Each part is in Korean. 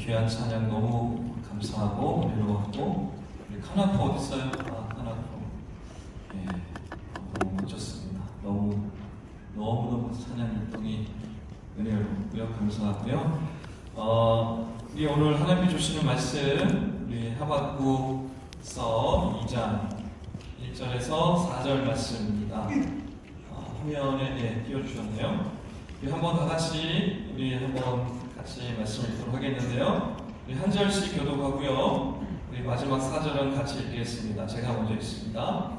귀한 찬양 너무 감사하고 외로웠고, 우리 카나포 어디 있어요? 아, 카나포. 예, 너무 멋졌습니다. 너무 찬양 일동이 은혜롭고요. 감사하고요. 우리 오늘 하나님이 주시는 말씀, 우리 하박국서 2장 1절에서 4절 말씀입니다. 화면에 띄워주셨네요. 우리 한번 다 같이 말씀을 읽도록 하겠는데요. 우리 한 절씩 교독하고요. 우리 마지막 4절은 같이 읽겠습니다. 제가 먼저 읽습니다.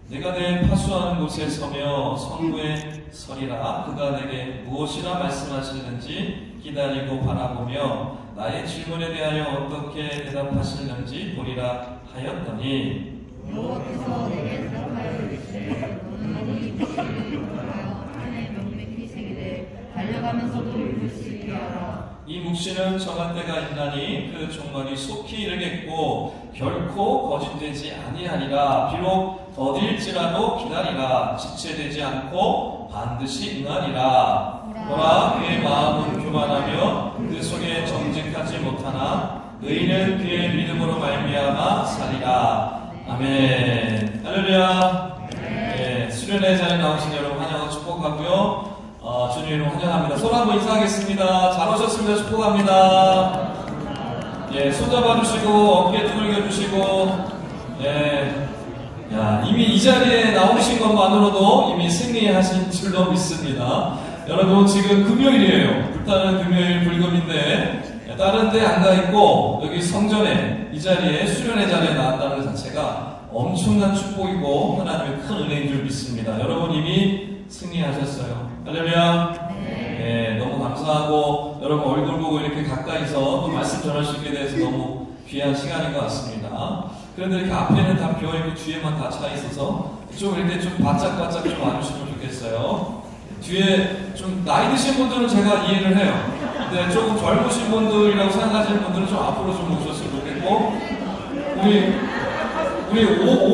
내가 내 파수하는 곳에 서며 성부에 서리라. 그가 내게 무엇이라 말씀하시는지 기다리고 바라보며 나의 질문에 대하여 어떻게 대답하시는지 보리라 하였더니, 여호와께서 내게 대답하여 이르시되 너는 이 묵시를 돌아가여 하나의 명맥이 생기되 달려가면서도 이룰 수 있게 하라. 이 묵시는 정한 때가 있나니 그 종말이 속히 이르겠고 결코 거짓되지 아니하리라. 비록 더딜지라도 기다리라. 지체되지 않고 반드시 응하리라. 보라, 그의 마음은 교만하며 그 속에 정직하지 못하나 의인은 그의 믿음으로 말미암아 살리라. 아멘. 할렐루야. 네, 수련회 자리에 나오신 여러분 환영하고 축복하고요. 주님 이름 환영합니다. 손 한번 인사하겠습니다. 잘 오셨습니다. 축복합니다. 예, 손 잡아주시고 어깨 두들겨주시고. 예, 야, 이미 이 자리에 나오신 것만으로도 이미 승리하신 줄로 믿습니다. 여러분 지금 금요일이에요. 불타는 금요일 불금인데 다른 데 안 가 있고 여기 성전에 이 자리에 수련회 자리에 나왔다는 것 자체가 엄청난 축복이고 하나님의 큰 은혜인 줄 믿습니다. 여러분 이미 승리하셨어요. 할렐루야. 네, 너무 감사하고 여러분 얼굴 보고 이렇게 가까이서 또 말씀 전할 수 있게 돼서 너무 귀한 시간인 것 같습니다. 그런데 이렇게 앞에는 다 비어있고 뒤에만 다 차 있어서 좀 이렇게 좀 바짝바짝 좀 와주시면 좋겠어요. 뒤에 좀 나이 드신 분들은 제가 이해를 해요. 근데 조금 젊으신 분들이라고 생각하시는 분들은 좀 앞으로 좀 오셨으면 좋겠고, 우리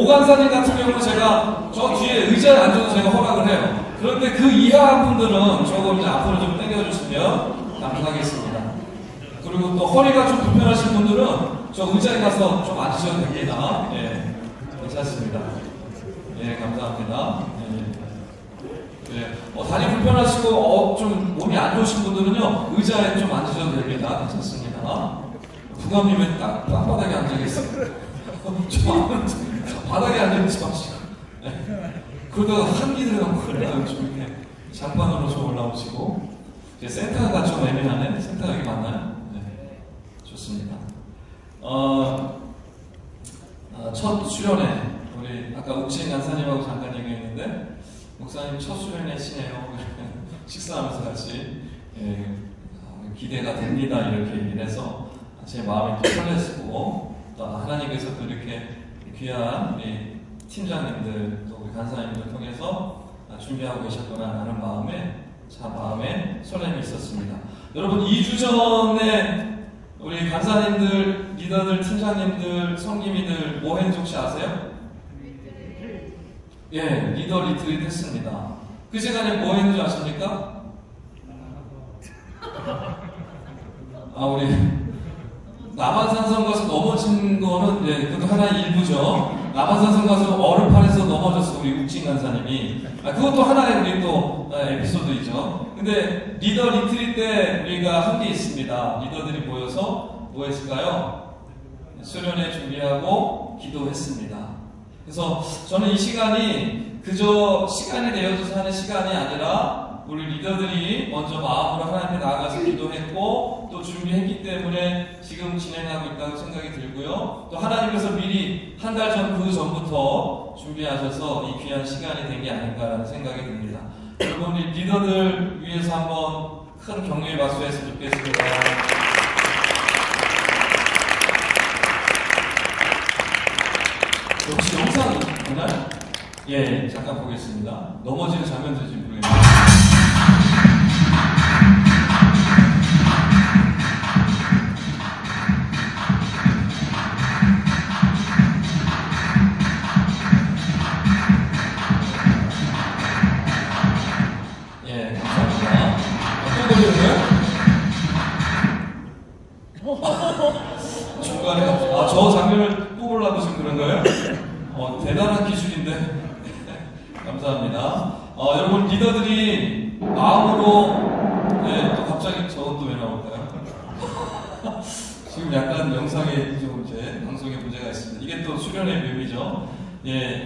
오간사님 같은 경우는 제가 저 뒤에 의자에 앉아도 제가 허락을 해요. 그런데 그 이하 분들은 조금 이제 앞으로 좀 당겨주시면 감사하겠습니다. 그리고 또 허리가 좀 불편하신 분들은 저 의자에 가서 좀 앉으셔도 됩니다. 예, 괜찮습니다. 예, 감사합니다. 예. 다리 불편하시고 좀 몸이 안 좋으신 분들은요 의자에 좀 앉으셔도 됩니다. 괜찮습니다. 부감님은 딱 바닥에 앉아계세요. 바닥에 앉아있지 마시고. 네. 그러다가 한기 들어가면 큰일 나요. 좀 이렇게 장판으로 좀 올라오시고. 이제 센터가 좀 애매하네. 센터가 여기 맞나요? 네. 좋습니다. 첫 수련회 우리 아까 옥신 간사님하고 잠깐 얘기했는데 목사님 첫 수련회시네요. 식사하면서 같이 기대가 됩니다 이렇게 얘기를 해서 제 마음이 또 설레시고 또 하나님께서 또 이렇게 귀한 우리 팀장님들 또 우리 간사님들 통해서 준비하고 계셨구나 하는 마음에 설렘이 있었습니다. 여러분 2주 전에 우리 간사님들, 리더들, 팀장님들, 성김이들 뭐 했는지 혹시 아세요? 예, 리더 리트릿 했습니다. 그 시간에 뭐 했는지 아십니까? 우리 남한산성 가서 넘어진 거는 그것도 하나의 일부죠. 남한산성 가서 얼음판에서 넘어졌어 우리 욱진 간사님이. 그것도 하나의 우리 또 에피소드이죠. 근데 리더 리트릿 때 우리가 한 게 있습니다. 리더들이 모여서 뭐 했을까요? 수련회 준비하고 기도했습니다. 그래서 저는 이 시간이 그저 시간이 되어져서 하는 시간이 아니라 우리 리더들이 먼저 마음으로 하나님께 나아가서 기도했고 또 준비했기 때문에 지금 진행하고 있다고 생각이 들고요. 또 하나님께서 미리 한 달 전 그 전부터 준비하셔서 이 귀한 시간이 된 게 아닌가라는 생각이 듭니다. 여러분 우리 리더들 위해서 한번 큰 격려의 박수 했으면 좋겠습니다. 혹시 영상 있나요? 예, 잠깐 보겠습니다. 넘어지는 장면도 지금 보이네요. 예, 감사합니다. 어떤 걸로요? 감사합니다. 여러분 리더들이 마음으로 또 갑자기 저건 또 왜 나올까요? 지금 약간 영상에 좀 이제 방송에 문제가 있습니다. 이게 또 수련의 묘미죠.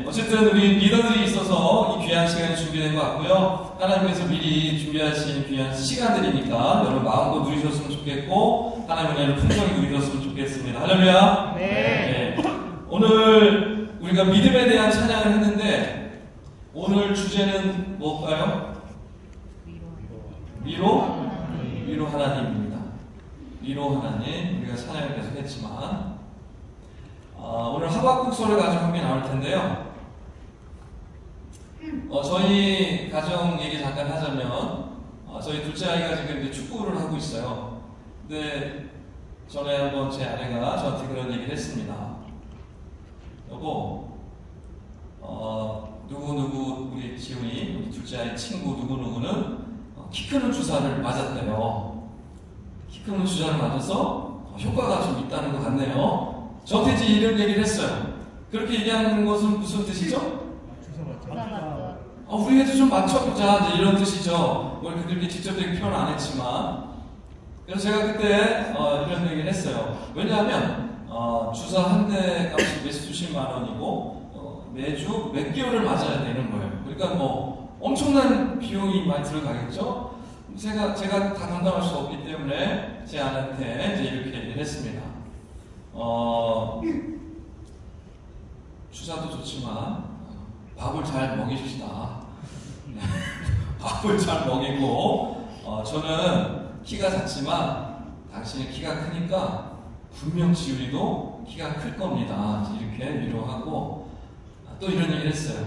어쨌든 우리 리더들이 있어서 이 귀한 시간이 준비된 것 같고요. 하나님께서 미리 준비하신 귀한 시간들이니까 여러분 마음도 누리셨으면 좋겠고 하나님의 은혜를 풍성히 누리셨으면 좋겠습니다. 할렐루야. 네. 오늘 우리가 믿음에 대한 찬양을 했는데 오늘 주제는 뭘까요? 위로 하나님입니다. 위로 하나님. 우리가 찬양을 계속 했지만 오늘 하박국서를 가지고 한 게 나올 텐데요. 저희 가정 얘기 잠깐 하자면 저희 둘째 아이가 지금 이제 축구를 하고 있어요. 근데 전에 한번 제 아내가 저한테 그런 얘기를 했습니다. 여보, 누구 우리 지훈이 우리 둘째 아이 친구 누구는 키 크는 주사를 맞았대요. 키 크는 주사를 맞아서 효과가 좀 있다는 것 같네요. 저한테 이제 이런 얘기를 했어요. 그렇게 얘기하는 것은 무슨 뜻이죠? 우리 애도 좀 맞춰보자, 이제 이런 뜻이죠. 뭐 그렇게 직접적인 표현 안 했지만. 그래서 제가 그때 이런 얘기를 했어요. 왜냐하면 주사 한 대 값이 수십만 원이고 매주 몇 개월을 맞아야 되는 거예요. 그러니까 뭐 엄청난 비용이 많이 들어가겠죠. 제가 다 감당할 수 없기 때문에 제 아내한테 이제 이렇게 얘기를 했습니다. 주사도 좋지만 밥을 잘 먹이시다. 밥을 잘 먹이고 저는 키가 작지만 당신이 키가 크니까 분명 지훈이도 키가 클 겁니다. 이렇게 위로하고 또 이런 얘기를 했어요.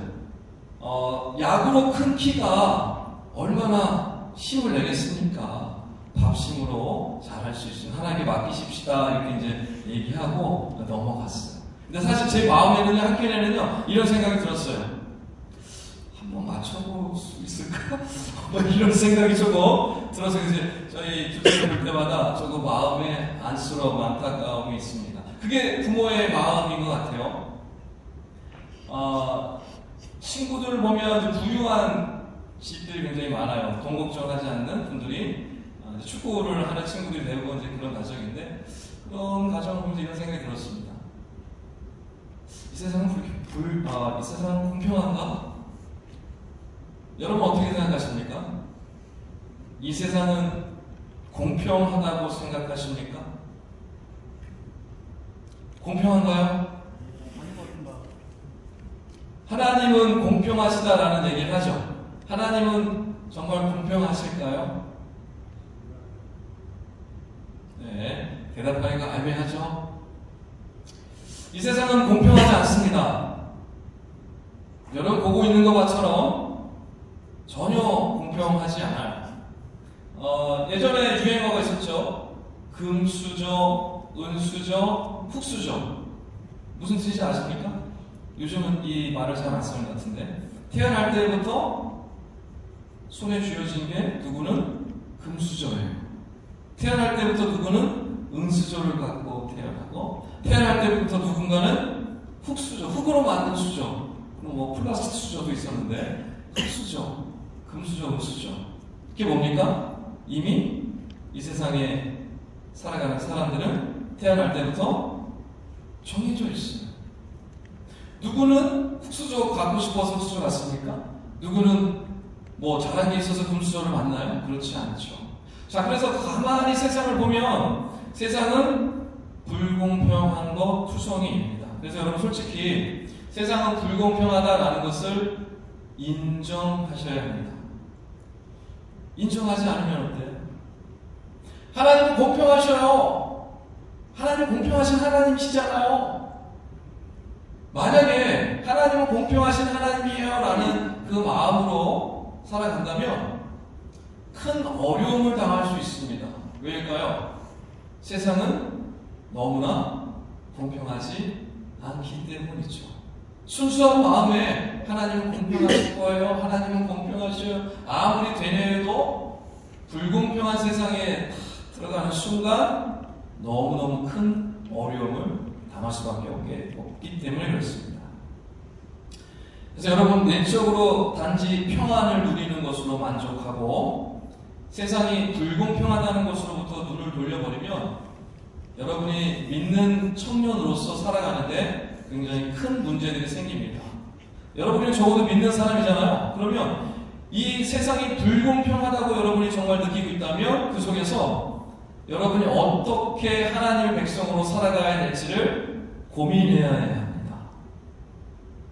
야구로 큰 키가 얼마나 힘을 내겠습니까? 밥심으로 잘할 수 있으면 하나님께 맡기십시다. 이렇게 이제 얘기하고 넘어갔어요. 근데 사실 제 마음에는요, 한켠에는요, 이런 생각이 들었어요. 한번 맞춰볼 수 있을까? 이런 생각이 조금 들어서 이제 저희 둘째 볼 때마다 조금 마음에 안쓰러움, 안타까움이 있습니다. 그게 부모의 마음인 것 같아요. 친구들을 보면 부유한 집들이 굉장히 많아요. 돈 걱정하지 않는 분들이 축구를 하는 친구들이 대부분 이제 그런 가정인데 그런 가정을 보면서 이런 생각이 들었습니다. 이 세상은 이 세상은 공평한가? 여러분 어떻게 생각하십니까? 이 세상은 공평하다고 생각하십니까? 공평한가요? 하나님은 공평하시다라는 얘기를 하죠. 하나님은 정말 공평하실까요? 네, 대답하기가 애매하죠. 이 세상은 공평하지 않습니다. 여러분 보고 있는 것처럼 전혀 공평하지 않아요. 예전에 유행어가 있었죠. 금수저, 은수저, 흙수저. 무슨 뜻인지 아십니까? 요즘은 이 말을 잘 안 쓰는 것 같은데 태어날 때부터 손에 쥐어진 게 누구는 금수저예요. 태어날 때부터 누구는 은수저를 갖고 태어나고 태어날 때부터 누군가는 흙수저, 흙으로 만든 수저, 뭐 플라스틱 수저도 있었는데 흙수저, 금수저, 은수저. 이게 뭡니까? 이미 이 세상에 살아가는 사람들은 태어날 때부터 정해져 있어요. 누구는 흙수저 갖고 싶어서 흙수저 갔습니까? 누구는 뭐 잘한 게 있어서 금수저를 만나요? 그렇지 않죠. 자, 그래서 가만히 세상을 보면 세상은 불공평한 것 투성이입니다. 그래서 여러분 솔직히 세상은 불공평하다라는 것을 인정하셔야 합니다. 인정하지 않으면 어때요? 하나님은 공평하셔요. 하나님은 공평하신 하나님이시잖아요. 만약에 하나님은 공평하신 하나님이에요 라는 그 마음으로 살아간다면 큰 어려움을 당할 수 있습니다. 왜일까요? 세상은 너무나 공평하지 않기 때문이죠. 순수한 마음에 하나님은 공평하실 거예요. 하나님은 공평하셔요. 아무리 되뇌어도 불공평한 세상에 들어가는 순간 너무너무 큰 어려움을 당할 수밖에 없기 때문에 그렇습니다. 그래서 여러분, 내적으로 단지 평안을 누리는 것으로 만족하고 세상이 불공평하다는 것으로부터 눈을 돌려버리면 여러분이 믿는 청년으로서 살아가는데 굉장히 큰 문제들이 생깁니다. 여러분이 적어도 믿는 사람이잖아요. 그러면 이 세상이 불공평하다고 여러분이 정말 느끼고 있다면 그 속에서 여러분이 어떻게 하나님의 백성으로 살아가야 될지를 고민해야 합니다.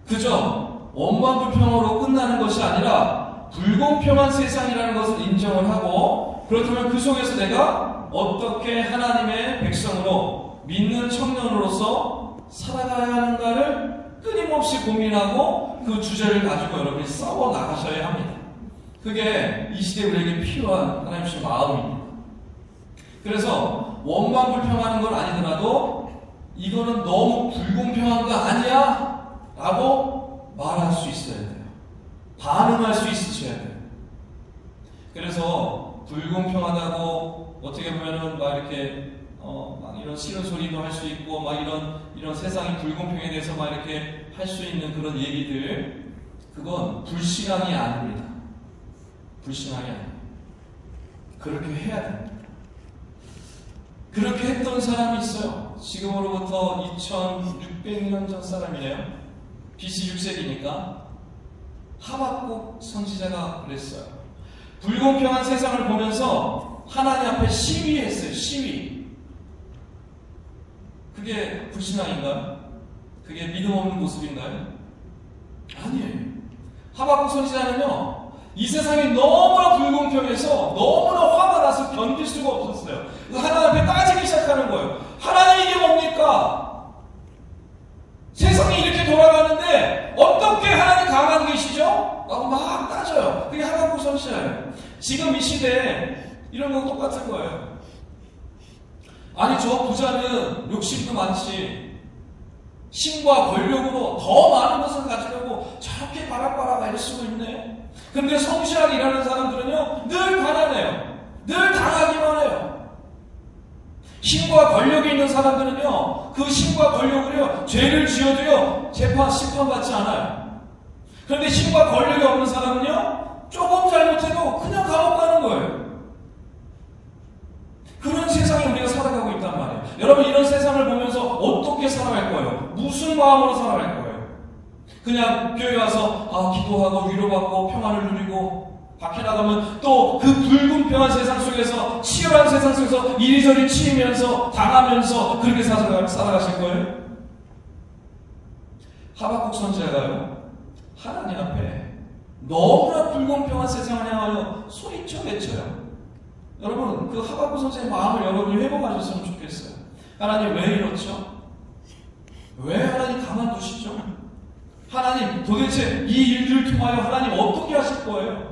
그저 원만불평으로 끝나는 것이 아니라 불공평한 세상이라는 것을 인정을 하고, 그렇다면 그 속에서 내가 어떻게 하나님의 백성으로 믿는 청년으로서 살아가야 하는가를 끊임없이 고민하고 그 주제를 가지고 여러분이 싸워 나가셔야 합니다. 그게 이 시대에 우리에게 필요한 하나님의 마음입니다. 그래서 원만불평하는 건 아니더라도 이거는 너무 불공평한 거 아니야? 라고 말할 수 있어야 돼요. 반응할 수 있으셔야 돼요. 그래서 불공평하다고 어떻게 보면은 막 이렇게 막 이런 싫은 소리도 할 수 있고 막 이런 세상의 불공평에 대해서 막 이렇게 할 수 있는 그런 얘기들, 그건 불신앙이 아닙니다. 불신앙이 아닙니다. 그렇게 해야 됩니다. 그렇게 했던 사람이 있어요. 지금으로부터 2600년 전 사람이네요. BC 6세기니까 하박국 선지자가 그랬어요. 불공평한 세상을 보면서 하나님 앞에 시위했어요. 시위. 그게 불신앙인가요? 그게 믿음 없는 모습인가요? 아니에요. 하박국 선지자는요, 이 세상이 너무나 불공평해서 너무나 화가 나서 견딜 수가 없었어요. 그래서 하나님 앞에 따지기 시작하는 거예요. 하나님, 이게 뭡니까? 세상이 이렇게 돌아가는데 어떻게 하나님 가만히 계시죠? 라고 막 따져요. 그게 하박국 선지자예요. 지금 이 시대에 이런 거 똑같은 거예요. 아니, 저 부자는 욕심도 많지, 신과 권력으로 더 많은 것을 가지려고 저렇게 바락바락 애쓰고 있네. 근데 성실하게 일하는 사람들은요, 늘 가난해요. 늘 당하기만 해요. 신과 권력이 있는 사람들은요, 그 신과 권력을요, 죄를 지어도요, 심판받지 않아요. 그런데 신과 권력이 없는 사람은요, 조금 잘못해도 그냥 감옥 가는 거예요. 그런 세상에 우리가 살아가고 있단 말이에요. 여러분, 이런 세상을 보면서 어떻게 살아갈 거예요? 무슨 마음으로 살아갈 거예요? 그냥 교회 와서 기도하고 위로받고 평안을 누리고 밖에 나가면 또 그 불공평한 세상 속에서, 치열한 세상 속에서 이리저리 치이면서 당하면서 그렇게 살아가실 거예요? 하박국 선지자가요, 하나님 앞에 너무나 불공평한 세상을 향하여 소리쳐 외쳐요. 여러분, 그 하박국 선지자의 마음을 여러분이 회복하셨으면 좋겠어요. 하나님, 왜 이렇죠? 왜 하나님 가만두시죠? 하나님, 도대체 이 일들을 통하여 하나님 어떻게 하실 거예요?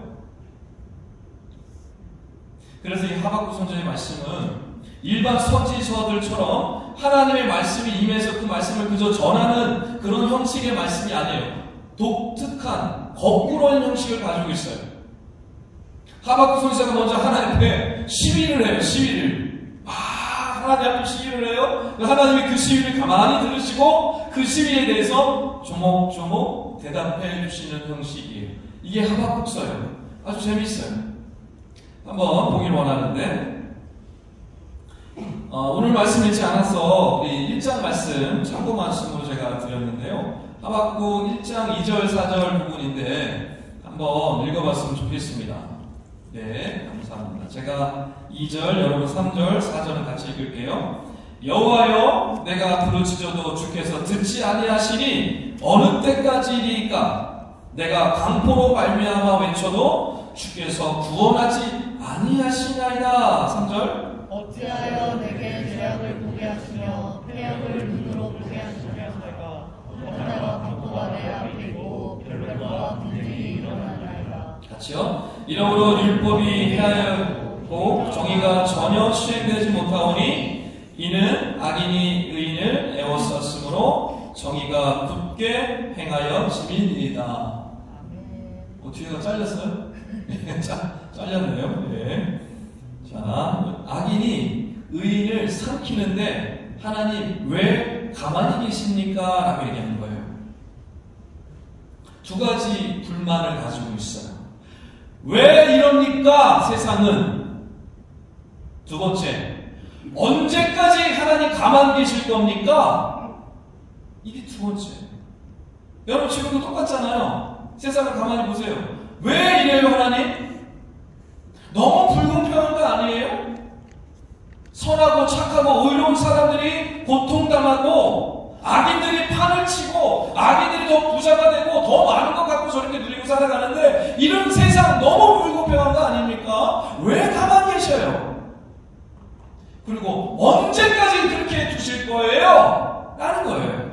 그래서 이 하박국 선지자의 말씀은 일반 선지서들처럼 하나님의 말씀이 임해서 그 말씀을 그저 전하는 그런 형식의 말씀이 아니에요. 독특한, 거꾸로인 형식을 가지고 있어요. 하박국 선지자가 먼저 하나님 앞에 시위를 해요. 시위를. 하나님 앞에 시위를 해요. 하나님이 그 시위를 가만히 들으시고 그 시위에 대해서 조목조목 대답해 주시는 형식이에요. 이게 하박국서예요. 아주 재미있어요. 한번 보길 원하는데, 오늘 말씀 읽지 않아서 우리 1장 말씀 참고 말씀으로 제가 드렸는데요. 하박국 1장 2절 4절 부분인데 한번 읽어봤으면 좋겠습니다. 네, 감사합니다. 제가 2절, 여러분 3절, 4절은 같이 읽을게요. 여호와여, 내가 부르짖어도 주께서 듣지 아니하시니 어느 때까지이리까? 내가 강포로 말미암아 외쳐도 주께서 구원하지 아니하시나이다. 3절. 어찌하여 내게 죄악을 보게 하시며 패역을 눈으로 보게 하시려니까? 어쩌다가 강포가 내 앞에 있고 별과 분쟁이 일어나나이다. 같이요. 이러므로 율법이 해하였고 정의가 전혀 수행되지 못하오니 이는 악인이 의인을 애워쌌으므로 정의가 굳게 행하여 짐이니이다. 뒤에가 잘렸어요? 잘렸네요. 네. 자, 악인이 의인을 삼키는데 하나님 왜 가만히 계십니까? 라고 얘기하는 거예요. 두 가지 불만을 가지고 있어요. 왜 이럽니까? 세상은. 두 번째, 언제까지 하나님 가만히 계실 겁니까? 이게 두 번째. 여러분 지금도 똑같잖아요. 세상을 가만히 보세요. 왜 이래요 하나님? 너무 불공평한 거 아니에요? 선하고 착하고 의로운 사람들이 고통당하고 악인들이 판을 치고 악인들이 더 부자가 되고 더 많은 것 갖고 저렇게 누리고 살아가는데 이런 세상 너무 불공평한 거 아닙니까? 왜 가만히 계셔요? 그리고 언제까지 그렇게 두실 거예요? 라는 거예요.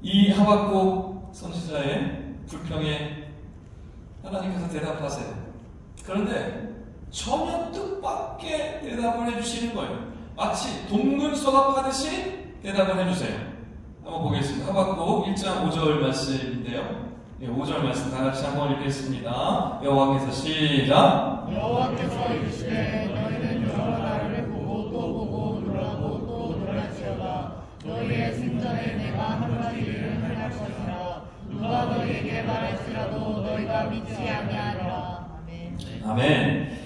이 하박국 선지자의 불평에 하나님께서 대답하세요. 그런데 전혀 뜻밖의 대답을 해주시는 거예요. 마치 동근서가 파듯이 대답을 해주세요. 한번 보겠습니다. 하박국 1장 5절 말씀인데요. 5절 말씀 다 같이 한번 읽겠습니다. 여호와께서 시작. 여호와께서 이르시되 너희는 여러 나라를 보고 또 보고 놀라고 또 놀랄지어다. 너희의 생전에 내가 한 가지 일을 행할 것이라. 누가 너희에게 말할지라도 너희가 믿지 아니하리라. 아멘. 아멘.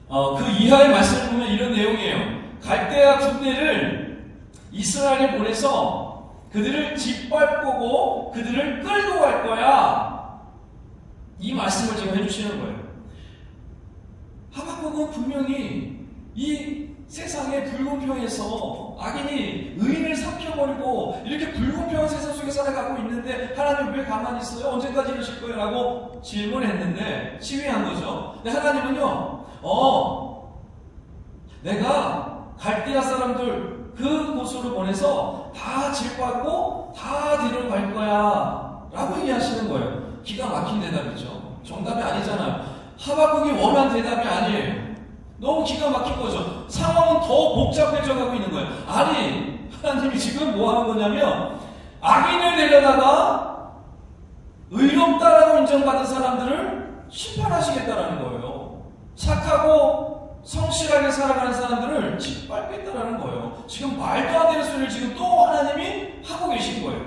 그 이하의 말씀을 보면 이런 내용이에요. 갈대아 군대를 이스라엘에 보내서 그들을 짓밟고 그들을 끌고 갈 거야. 이 말씀을 지금 해주시는 거예요. 하박국은 분명히 이 세상의 불공평에서 악인이 의인을 삼켜버리고 이렇게 불공평한 세상 속에 살아가고 있는데 하나님 왜 가만히 있어요? 언제까지 이러실 거예요? 라고 질문했는데 시위한 거죠. 근데 하나님은요, 내가 갈대아 사람들 그곳으로 보내서 다 짓밟고 다 데려갈 거야 라고 얘기하시는 거예요. 기가 막힌 대답이죠. 정답이 아니잖아요. 하박국이 원한 대답이 아니에요. 너무 기가 막힌 거죠. 상황은 더 복잡해져 가고 있는 거예요. 아니, 하나님이 지금 뭐 하는 거냐면 악인을 데려다가 의롭다라고 인정받은 사람들을 심판하시겠다라는 거예요. 착하고 성실하게 살아가는 사람들을 짓밟겠다라는 거예요. 지금 말도 안 되는 소리를 지금 또 하나님이 하고 계신 거예요.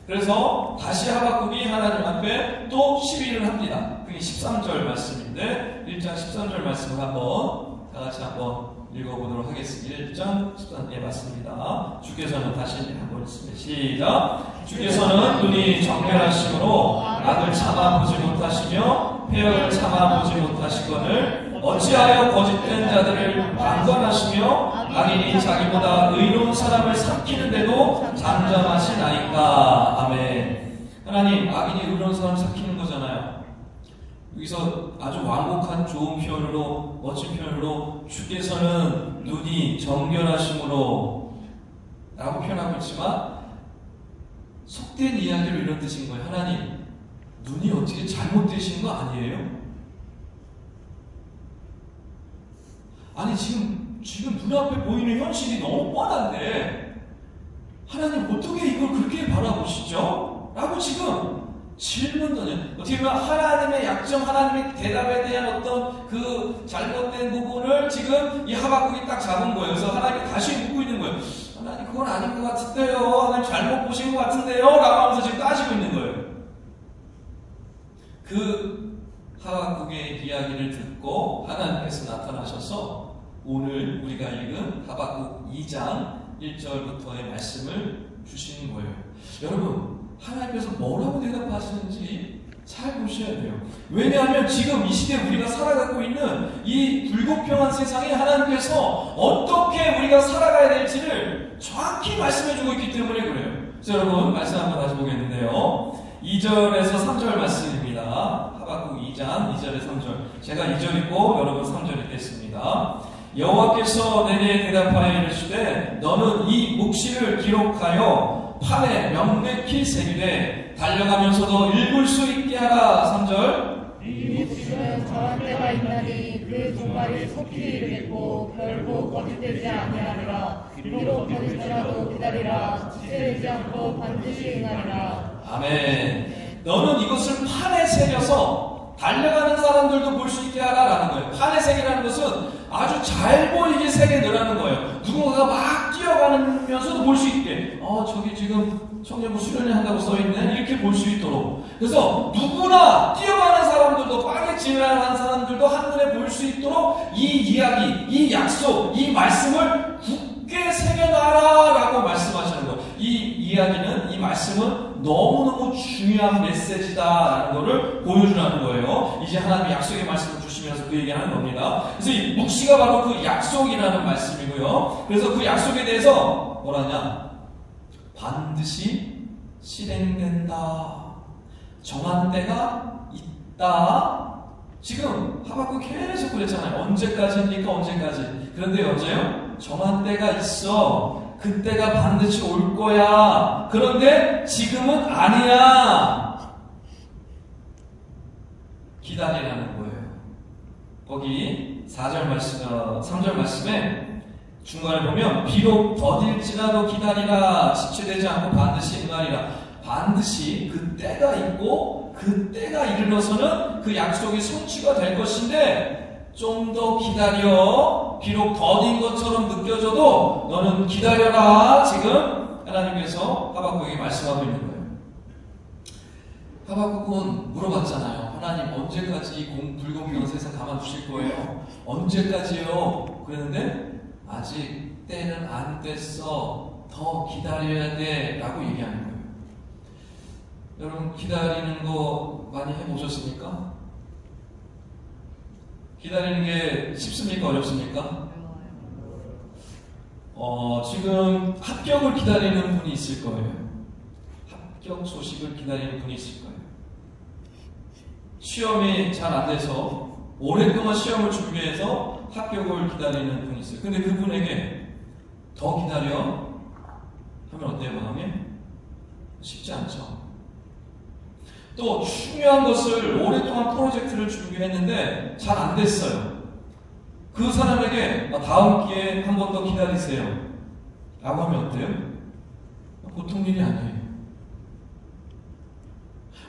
그래서 다시 하박국이 하나님 앞에 또 시위를 합니다. 그게 13절 말씀인데 1장 13절 말씀을 한번 다 같이 한번 읽어보도록 하겠습니다. 1장 13절 맞습니다. 주께서는 다시 한번 읽습니다. 시작. 주께서는 눈이 정결하심으로 악을 참아보지 못하시며 폐역을 참아보지 못하시거늘 어찌하여 거짓된 자들을 방관하시며 악인이 자기보다 의로운 사람을 삼키는데도 잠잠하시나이까. 아멘. 하나님, 악인이 의로운 사람을 삼키는 거잖아요. 여기서 아주 완곡한 좋은 표현으로, 멋진 표현으로 주께서는 눈이 정결하심으로 라고 표현하고 있지만 속된 이야기로 이런 뜻인 거예요. 하나님, 눈이 어떻게 잘못되신 거 아니에요? 아니 지금 눈앞에 보이는 현실이 너무 뻔한데 하나님 어떻게 이걸 그렇게 바라보시죠? 라고 지금 질문 던져요. 어떻게 보면 하나님의 약점, 하나님의 대답에 대한 어떤 그 잘못된 부분을 지금 이 하박국이 딱 잡은 거예요. 그래서 하나님이 다시 묻고 있는 거예요. 하나님 그건 아닌 것 같은데요. 하나님 잘못 보신 것 같은데요. 라고 하면서 지금 따지고 있는 거예요. 그 하박국의 이야기를 듣고 하나님께서 나타나셔서 오늘 우리가 읽은 하박국 2장 1절부터의 말씀을 주시는 거예요. 여러분, 하나님께서 뭐라고 대답하시는지 잘 보셔야 돼요. 왜냐하면 지금 이 시대에 우리가 살아가고 있는 이 불공평한 세상에 하나님께서 어떻게 우리가 살아가야 될지를 정확히 말씀해주고 있기 때문에 그래요. 그래서 여러분, 말씀 한번 다시 보겠는데요. 2절에서 3절 말씀입니다. 하박국 2장 2절에서 3절. 제가 2절 읽고 여러분 3절 읽겠습니다. 여호와께서 내게 대답하여 이르시되 너는 이 묵시를 기록하여 판에 명백히 새기되 달려가면서도 읽을 수 있게 하라. 3절. 이 묵시는 정한 때가 있나니 그 종말이 속히 이르겠고 결국 거짓되지 아니하리라. 비록 거짓되라도 기다리라. 지체되지 않고 반드시 응하리라. 아멘. 너는 이것을 판에 새겨서 달려가는 사람들도 볼 수 있게 하라라는 거예요. 판의 색이라는 것은 아주 잘 보이게 색에 넣으라는 거예요. 누군가가 막 뛰어가면서도 볼 수 있게, 저기 지금 청년부 수련회 한다고 써있네, 이렇게 볼 수 있도록. 그래서 누구나 뛰어가는 사람들도 빠르게 지나가는 사람들도 한눈에 볼 수 있도록 이 이야기, 이 약속, 이 말씀을 굳게 새겨놔라라고 말씀하시는 거예요. 이 이야기는, 이 말씀은 너무너무 중요한 메시지다라는 것을 보여주라는 거예요. 이제 하나님의 약속의 말씀을 주시면서 그 얘기하는 겁니다. 그래서 이 묵시가 바로 그 약속이라는 말씀이고요. 그래서 그 약속에 대해서 뭐라냐? 반드시 실행된다. 정한 때가 있다. 지금 하박국 계속 그랬잖아요. 언제까지입니까? 언제까지? 그런데 언제요? 정한 때가 있어. 그때가 반드시 올 거야. 그런데 지금은 아니야. 기다리라는 거예요. 거기 4절 말씀, 3절 말씀에 중간에 보면 비록 더딜지라도 기다리라. 지체되지 않고 반드시 응하리라. 반드시 그 때가 있고 그 때가 이르러서는 그 약속이 성취가 될 것인데 좀 더 기다려. 비록 더딘 것처럼 느껴져도 너는 기다려라. 지금 하나님께서 하박국에게 말씀하고 있는 거예요. 하박국은 물어봤잖아요. 하나님 언제까지 이 불공평한 세상 가만두실 거예요? 언제까지요? 그랬는데 아직 때는 안 됐어. 더 기다려야 돼. 라고 얘기하는 거예요. 여러분 기다리는 거 많이 해보셨습니까? 기다리는 게 쉽습니까? 어렵습니까? 지금 합격을 기다리는 분이 있을 거예요. 합격 소식을 기다리는 분이 있을 거예요. 시험이 잘 안 돼서 오랫동안 시험을 준비해서 합격을 기다리는 분이 있어요. 근데 그분에게 더 기다려 하면 어때요, 마음이? 쉽지 않죠. 또 중요한 것을 오랫동안 프로젝트를 준비했는데 잘 안 됐어요. 그 사람에게 다음 기회에 한 번 더 기다리세요 라고 하면 어때요? 보통 일이 아니에요.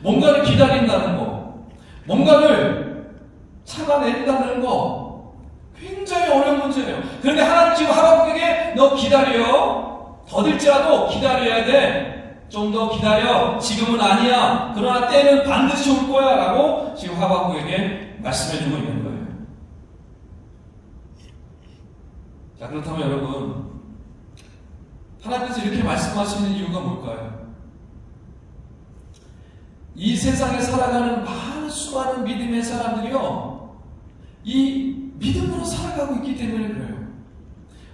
뭔가를 기다린다는 거, 뭔가를 참아낸다는 거 굉장히 어려운 문제예요. 그런데 하나님 지금 하박국에게 너 기다려. 더딜지라도 기다려야 돼. 좀 더 기다려. 지금은 아니야. 그러나 때는 반드시 올 거야. 라고 지금 하박국에게 말씀해주고 있는 거예요. 자, 그렇다면 여러분, 하나님께서 이렇게 말씀하시는 이유가 뭘까요? 이 세상에 살아가는 수많은 믿음의 사람들이요, 이 믿음으로 살아가고 있기 때문에 그래요.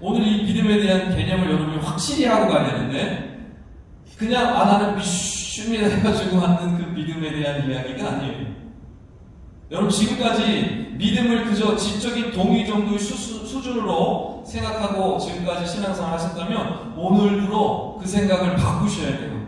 오늘 이 믿음에 대한 개념을 여러분이 확실히 하고 가야 되는데, 그냥 나는 믿습니다 해가지고 하는 그 믿음에 대한 이야기가 아니에요. 여러분 지금까지 믿음을 그저 지적인 동의 정도의 수준으로 생각하고 지금까지 신앙생활 하셨다면 오늘부로 그 생각을 바꾸셔야 돼요.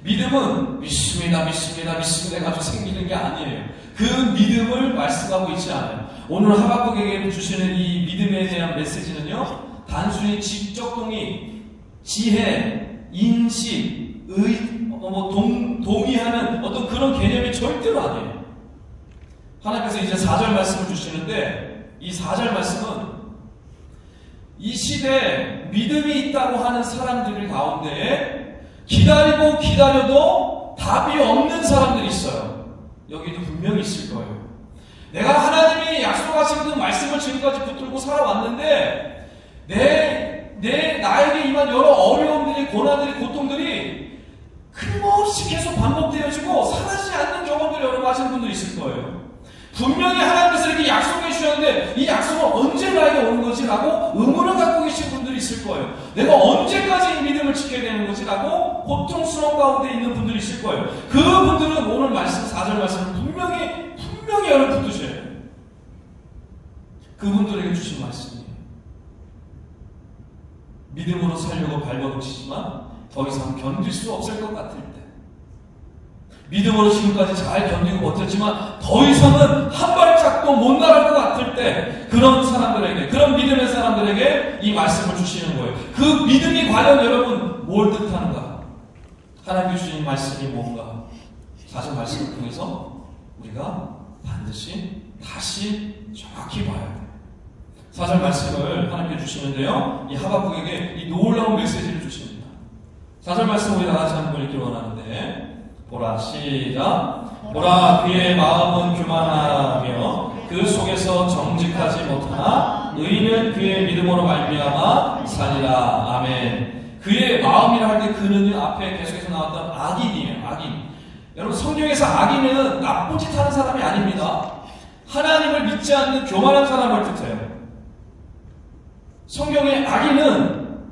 믿음은 믿습니다 해가지고 생기는 게 아니에요. 그 믿음을 말씀하고 있지 않아요. 오늘 하박국에게 주시는 이 믿음에 대한 메시지는요, 단순히 지적 동의, 지혜, 인식, 동의하는 어떤 그런 개념이 절대로 아니에요. 하나님께서 이제 4절 말씀을 주시는데, 이 4절 말씀은 이 시대에 믿음이 있다고 하는 사람들 가운데 기다리고 기다려도 답이 없는 사람들이 있어요. 여기도 분명히 있을 거예요. 내가 하나님이 약속하신 그 말씀을 지금까지 붙들고 살아왔는데 나에게 임한 여러 어려움들이, 고난들이, 고통들이 끊임없이 계속 반복되어지고 사라지지 않는 경험들을 여러분 하시는 분들이 있을 거예요. 분명히 하나님께서 이렇게 약속해 주셨는데 이 약속은 언제 나에게 오는 거지? 라고 의문을 갖고 계신 분들이 있을 거예요. 내가 언제까지 이 믿음을 지켜야 되는 거지? 라고 고통스러운 가운데 있는 분들이 있을 거예요. 그분들은 오늘 말씀, 4절 말씀을 분명히 여러분 붙드셔야 돼요. 그분들에게 주신 말씀이에요. 믿음으로 살려고 발버둥치지만 더 이상 견딜 수 없을 것 같을 때, 믿음으로 지금까지 잘 견디고 버텼지만 더 이상은 한 발짝도 못 나갈 것 같을 때, 그런 사람들에게, 그런 믿음의 사람들에게 이 말씀을 주시는 거예요. 그 믿음이 과연 여러분 뭘 뜻하는가? 하나님께 주신 말씀이 뭔가? 4절 말씀을 통해서 우리가 반드시 다시 정확히 봐야 돼요. 4절 말씀을 하나님께 주시는데요, 이 하박국에게 이 놀라운 메시지를 주십니다. 4절 말씀 우리 다 같이 한번 읽기 원하는데, 보라, 시작. 보라, 그의 마음은 교만하며 그 속에서 정직하지 못하나 의인은 그의 믿음으로 말미암아 살리라. 아멘. 그의 마음이라 할 때 그는 앞에 계속해서 나왔던 악인이에요. 악인. 여러분, 성경에서 악인은 나쁜 짓 하는 사람이 아닙니다. 하나님을 믿지 않는 교만한 사람을 뜻해요. 성경의 악인은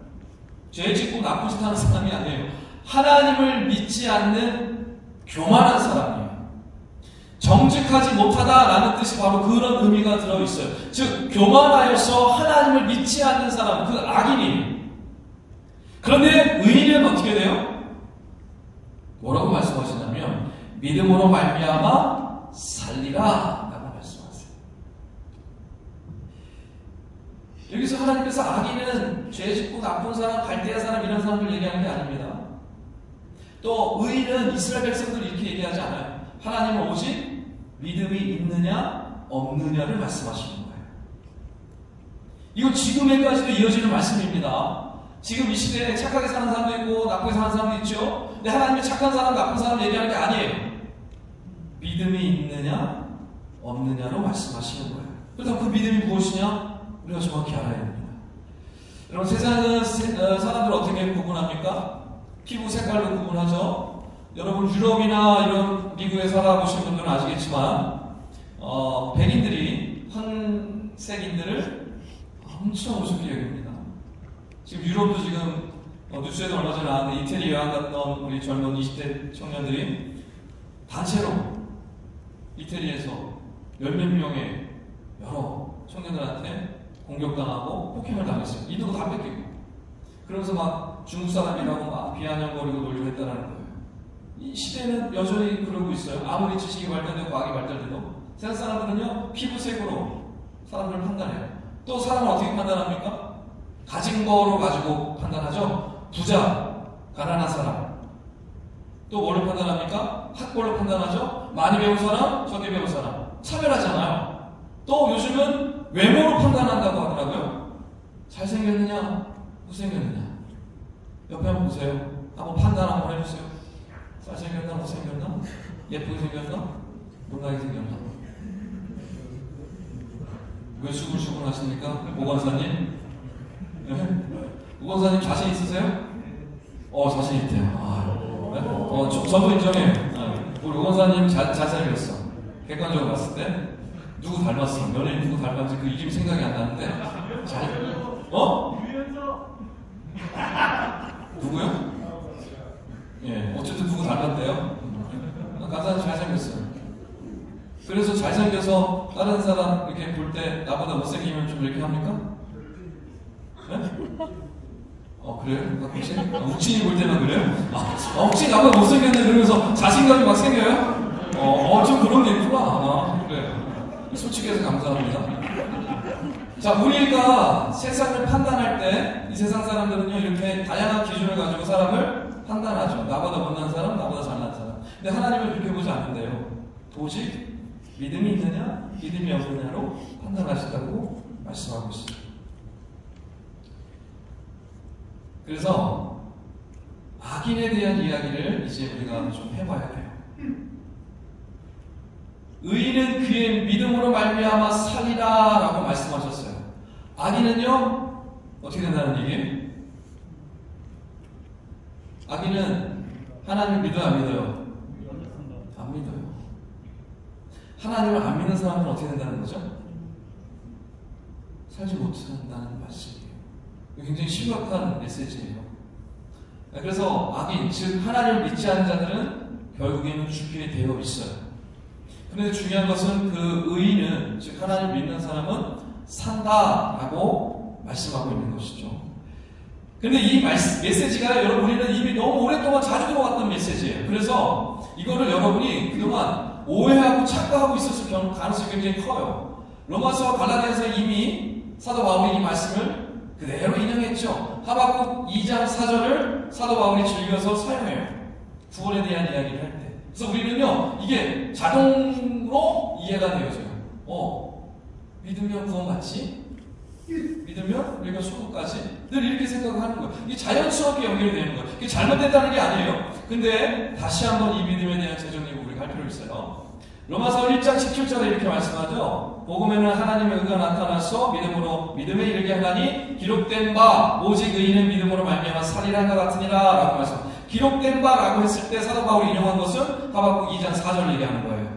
죄 짓고 나쁜 짓 하는 사람이 아니에요. 하나님을 믿지 않는 교만한 사람이에요. 정직하지 못하다라는 뜻이 바로 그런 의미가 들어있어요. 즉, 교만하여서 하나님을 믿지 않는 사람, 그 악인이에요. 그런데 의인은 어떻게 돼요? 뭐라고 말씀하시냐면 믿음으로 말미암아 살리라 라고 말씀하세요. 여기서 하나님께서 악인은 죄짓고 나쁜 사람, 갈대아 사람 이런 사람들 얘기하는 게 아닙니다. 또 의인은 이스라엘 백성들이 이렇게 얘기하지 않아요. 하나님은 오직 믿음이 있느냐 없느냐를 말씀하시는 거예요. 이거 지금에까지도 이어지는 말씀입니다. 지금 이 시대에 착하게 사는 사람도 있고 나쁘게 사는 사람도 있죠. 근데 하나님이 착한 사람, 나쁜 사람 얘기하는 게 아니에요. 믿음이 있느냐 없느냐로 말씀하시는 거예요. 그래서 그 믿음이 무엇이냐 우리가 정확히 알아야 됩니다. 여러분, 세상은 사람들을 어떻게 구분합니까? 피부 색깔로 구분하죠. 여러분, 유럽이나 이런 미국에 살아보신 분들은 아시겠지만 백인들이 황색인들을 엄청 우습게 여깁니다. 지금 유럽도 지금 뉴스에도 얼마 전에 나왔는데 이태리 여행 갔던 우리 젊은 20대 청년들이 단체로 이태리에서 열몇 명의 여러 청년들한테 공격당하고 폭행을 당했어요. 이도도 다 뺏기고. 그러면서 막 중국 사람이라고 막 비아냥거리고 놀리고 했다는 거예요. 이 시대는 여전히 그러고 있어요. 아무리 지식이 발달되고 과학이 발달돼도 세상 사람들은요, 피부색으로 사람들을 판단해요. 또 사람을 어떻게 판단합니까? 가진 거로 가지고 판단하죠. 부자, 가난한 사람. 또 뭐를 판단합니까? 학벌로 판단하죠. 많이 배운 사람, 적게 배운 사람. 차별하잖아요. 또 요즘은 외모로 판단한다고 하더라고요. 잘생겼느냐, 못생겼느냐. 옆에 한번 보세요. 한번 판단 한번 해주세요. 잘생겼나, 못생겼나? 예쁘게 생겼나? 못나게 생겼나? 왜 수근수근 하십니까? 오관사님? 네? 오관사님 자신 있으세요? 자신 있대요. 네? 저도 인정해요. 우리 오관사님 잘생겼어. 객관적으로 봤을 때 누구 닮았어? 연예인 누구 닮았지? 그 이름이 생각이 안 나는데 누구요? 예, 어쨌든 누구 닮았대요? 간사님 잘생겼어요. 그래서 잘생겨서 다른 사람 이렇게 볼 때 나보다 못생기면 좀 이렇게 합니까? 네? 그래요? 혹시? 욱진이 볼 때만 그래요? 혹시 나보다 못생겼네 그러면서 자신감이 막 생겨요? 좀 그런 게 있구나. 그래요. 솔직해서 감사합니다. 자, 우리가 세상을 판단할 때 이 세상 사람들은요, 이렇게 다양한 기준을 가지고 사람을 판단하죠. 나보다 못난 사람, 나보다 잘난 사람. 근데 하나님을 그렇게 보지 않는데요. 오직 믿음이 있느냐, 믿음이 없느냐로 판단하신다고 말씀하고 있습니다. 그래서 악인에 대한 이야기를 이제 우리가 좀 해봐야 돼요. 의인은 그의 믿음으로 말미암아 살리라라고 말씀하셨어요. 악인은요 어떻게 된다는 얘기예요? 악인은 하나님을 믿어요, 안 믿어요? 안 믿어요. 하나님을 안 믿는 사람은 어떻게 된다는 거죠? 살지 못한다는 말씀이에요. 굉장히 심각한 메시지예요. 그래서 악인, 즉 하나님을 믿지 않는 자들은 결국에는 죽게 되어 있어요. 그런데 중요한 것은 그 의인은, 즉 하나님을 믿는 사람은 산다라고 말씀하고 있는 것이죠. 그런데 이 메시지가 여러분 우리는 이미 너무 오랫동안 자주 들어왔던 메시지예요. 그래서 이거를 여러분이 그동안 오해하고 착각하고 있었을 가능성이 굉장히 커요. 로마서와 갈라디아서에 이미 사도 바울이 이 말씀을 그대로 인용했죠. 하박국 2장 4절을 사도 바울이 즐겨서 사용해요. 구원에 대한 이야기를 할 때. 그래서 우리는요, 이게 자동으로 이해가 되어져요. 믿으면 구원받지? 믿으면 우리가 천국까지? 늘 이렇게 생각하는 거예요. 이게 자연스럽게 연결이 되는 거예요. 이게 잘못됐다는 게 아니에요. 근데 다시 한번 이 믿음에 대한 재정립을 우리가 할 필요가 있어요. 로마서 1장 17절에 이렇게 말씀하죠. 복음에는 하나님의 의가 나타나서 믿음에 이르게 하나니 기록된 바 오직 의인은 믿음으로 말미암아 살리라 것 같으니라 라고 말씀. 기록된 바라고 했을 때 사도 바울이 인용한 것은 하박국 2장 4절 얘기하는 거예요.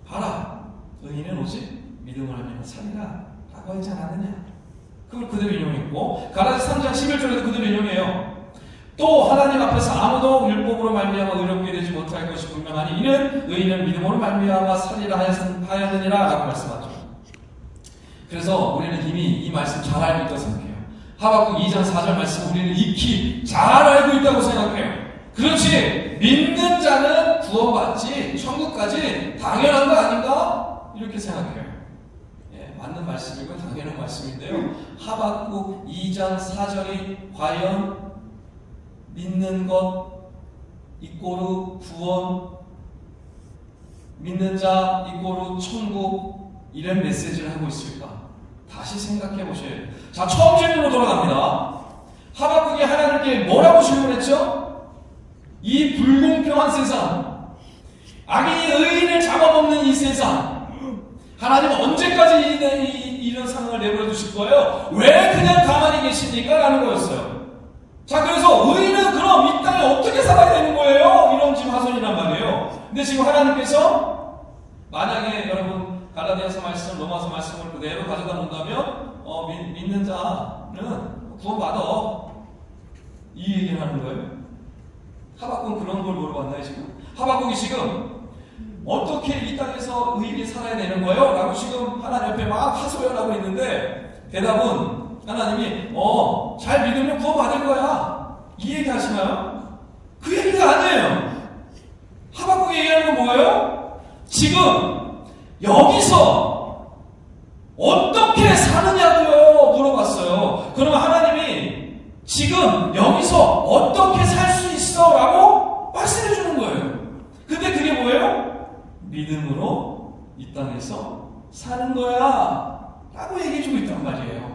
봐라, 의인은 오직 믿음으로 말미암아 살리라 라고 하지 않았느냐. 그걸 그대로 인용했고 갈라디아 3장 11절에도 그대로 인용해요. 또 하나님 앞에서 아무도 율법으로 말미암아 의롭게 되지 못할 것이 분명하니 이는 의인은 믿음으로 말미암아 살리라 하였느니라 라고 말씀하죠. 그래서 우리는 이미 이 말씀 잘 알고 있다고 생각해요. 하박국 2장 4절 말씀 우리는 익히 잘 알고 있다고 생각해요. 그렇지, 믿는 자는 구원받지 천국까지 당연한 거 아닌가? 이렇게 생각해요. 맞는 말씀이고 당연한 말씀인데요. 하박국 2장 4절이 과연 믿는 것 이꼬르 구원, 믿는 자 이꼬르 천국, 이런 메시지를 하고 있을까? 다시 생각해 보셔야 돼요. 자, 처음 질문으로 돌아갑니다. 하박국이 하나님께 뭐라고 질문했죠? 이 불공평한 세상, 악인이 의인을 잡아먹는 이 세상, 하나님은 언제까지 이런 상황을 내버려 두실 거예요? 왜 그냥 가만히 계십니까? 라는 거였어요. 자, 그래서 의인은 그럼 이 땅에 어떻게 살아야 되는 거예요? 이런 지금 하소연이란 말이에요. 근데 지금 하나님께서 만약에 여러분 갈라디아서 말씀, 로마서 말씀을 그대로 가져다 놓는다면 믿는 자는 구원받아, 이 얘기를 하는 거예요. 하박국은 그런 걸 물어봤나요 지금? 하박국이 지금 어떻게 이 땅에서 의인이 살아야 되는 거예요? 라고 지금 하나님 옆에 막 하소연하고 있는데 대답은 하나님이 잘 믿으면 구원받을 거야, 이 얘기 하시나요? 그 얘기가 아니에요. 하박국이 얘기하는 건 뭐예요? 지금 여기서 어떻게 사느냐고요 물어봤어요. 그러면 하나님이 지금 여기서 어떻게 살 수 있어? 라고 말씀해 주는 거예요. 근데 그게 뭐예요? 믿음으로 이 땅에서 사는 거야 라고 얘기해주고 있단 말이에요.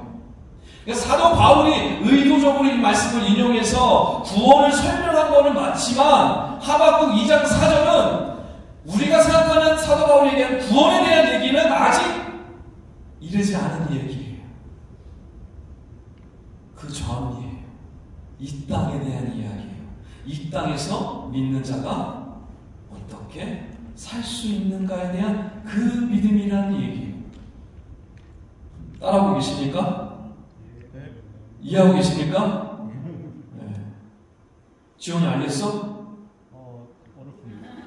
그러니까 사도 바울이 의도적으로 이 말씀을 인용해서 구원을 설명한 거는 맞지만 하박국 2장 4절은 우리가 생각하는 사도 바울이 얘기한 구원에 대한 얘기는 아직 이르지 않은 얘기예요. 그 전이에요. 이 땅에 대한 이야기예요. 이 땅에서 믿는 자가 어떻게 살 수 있는가에 대한 그 믿음이라는 얘기예요. 따라하고 계십니까? 이해하고 계십니까? 네. 지원이 알겠어?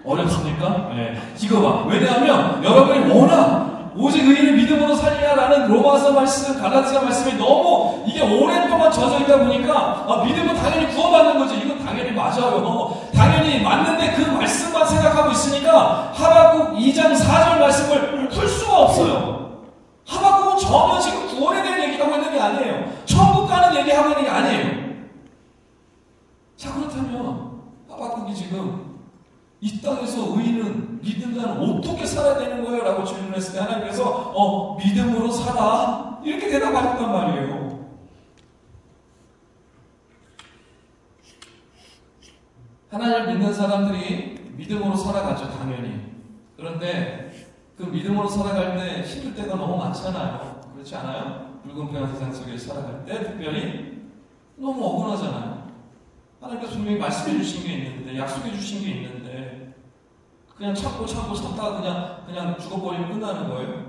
어렵습니까? 네. 이거 봐. 왜냐하면 여러분이 워낙 오직 의인을 믿음으로 살리라라는 로마서 말씀, 갈라디아 말씀이 너무 이게 오랫동안 젖어 있다 보니까 믿음은 당연히 구원받는 거지. 이건 당연히 맞아요. 당연히 맞는데 그 말씀만 생각하고 있으니까 하박국 2장 4절 말씀을 풀 수가 없어요. 하박국은 전혀 지금 구원에 대한 얘기하고 있는 게 아니에요. 천국 가는 얘기하고 있는 게 아니에요. 자, 그렇다면 하박국이 지금 이 땅에서 의인은 믿는 자는 어떻게 살아야 되는 거예요? 라고 질문했을 때 하나님께서 믿음으로 살아, 이렇게 대답하셨단 말이에요. 하나님을 믿는 사람들이 믿음으로 살아가죠, 당연히. 그런데 그 믿음으로 살아갈 때 힘들 때가 너무 많잖아요. 그렇지 않아요? 불공평한 세상 속에 살아갈 때 특별히 너무 억울하잖아요. 하나님께서 분명히 말씀해 주신 게 있는데, 약속해 주신 게 있는데 그냥 참다가 그냥 죽어버리면 끝나는 거예요.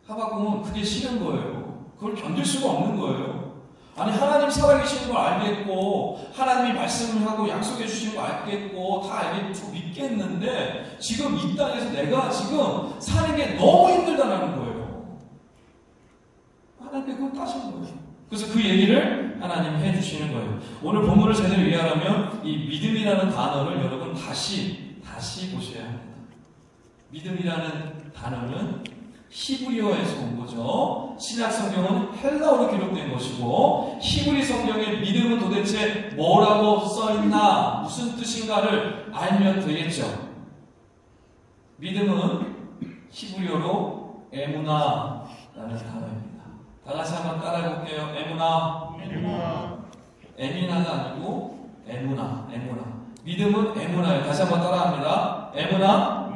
하박국은 그게 싫은 거예요. 그걸 견딜 수가 없는 거예요. 아니, 하나님 살아계시는 걸 알겠고 하나님이 말씀을 하고 약속해 주신 걸 알겠고 다 알겠고 믿겠는데 지금 이 땅에서 내가 지금 사는 게 너무 힘들다는 거예요. 하나님께 그걸 따신 거예요. 그래서 그 얘기를 하나님이 해주시는 거예요. 오늘 본문을 제대로 이해하려면 이 믿음이라는 단어를 여러분 다시 보셔야 합니다. 믿음이라는 단어는 히브리어에서 온 거죠. 신약 성경은 헬라어로 기록된 것이고 히브리 성경에 믿음은 도대체 뭐라고 써있나, 무슨 뜻인가를 알면 되겠죠. 믿음은 히브리어로 에무나라는 단어입니다. 다 같이 한번 따라해볼게요. 에무나. 에미나가 아니고 에무나. 믿음은 에무나예요. 다시 한번 따라합니다. 에무나.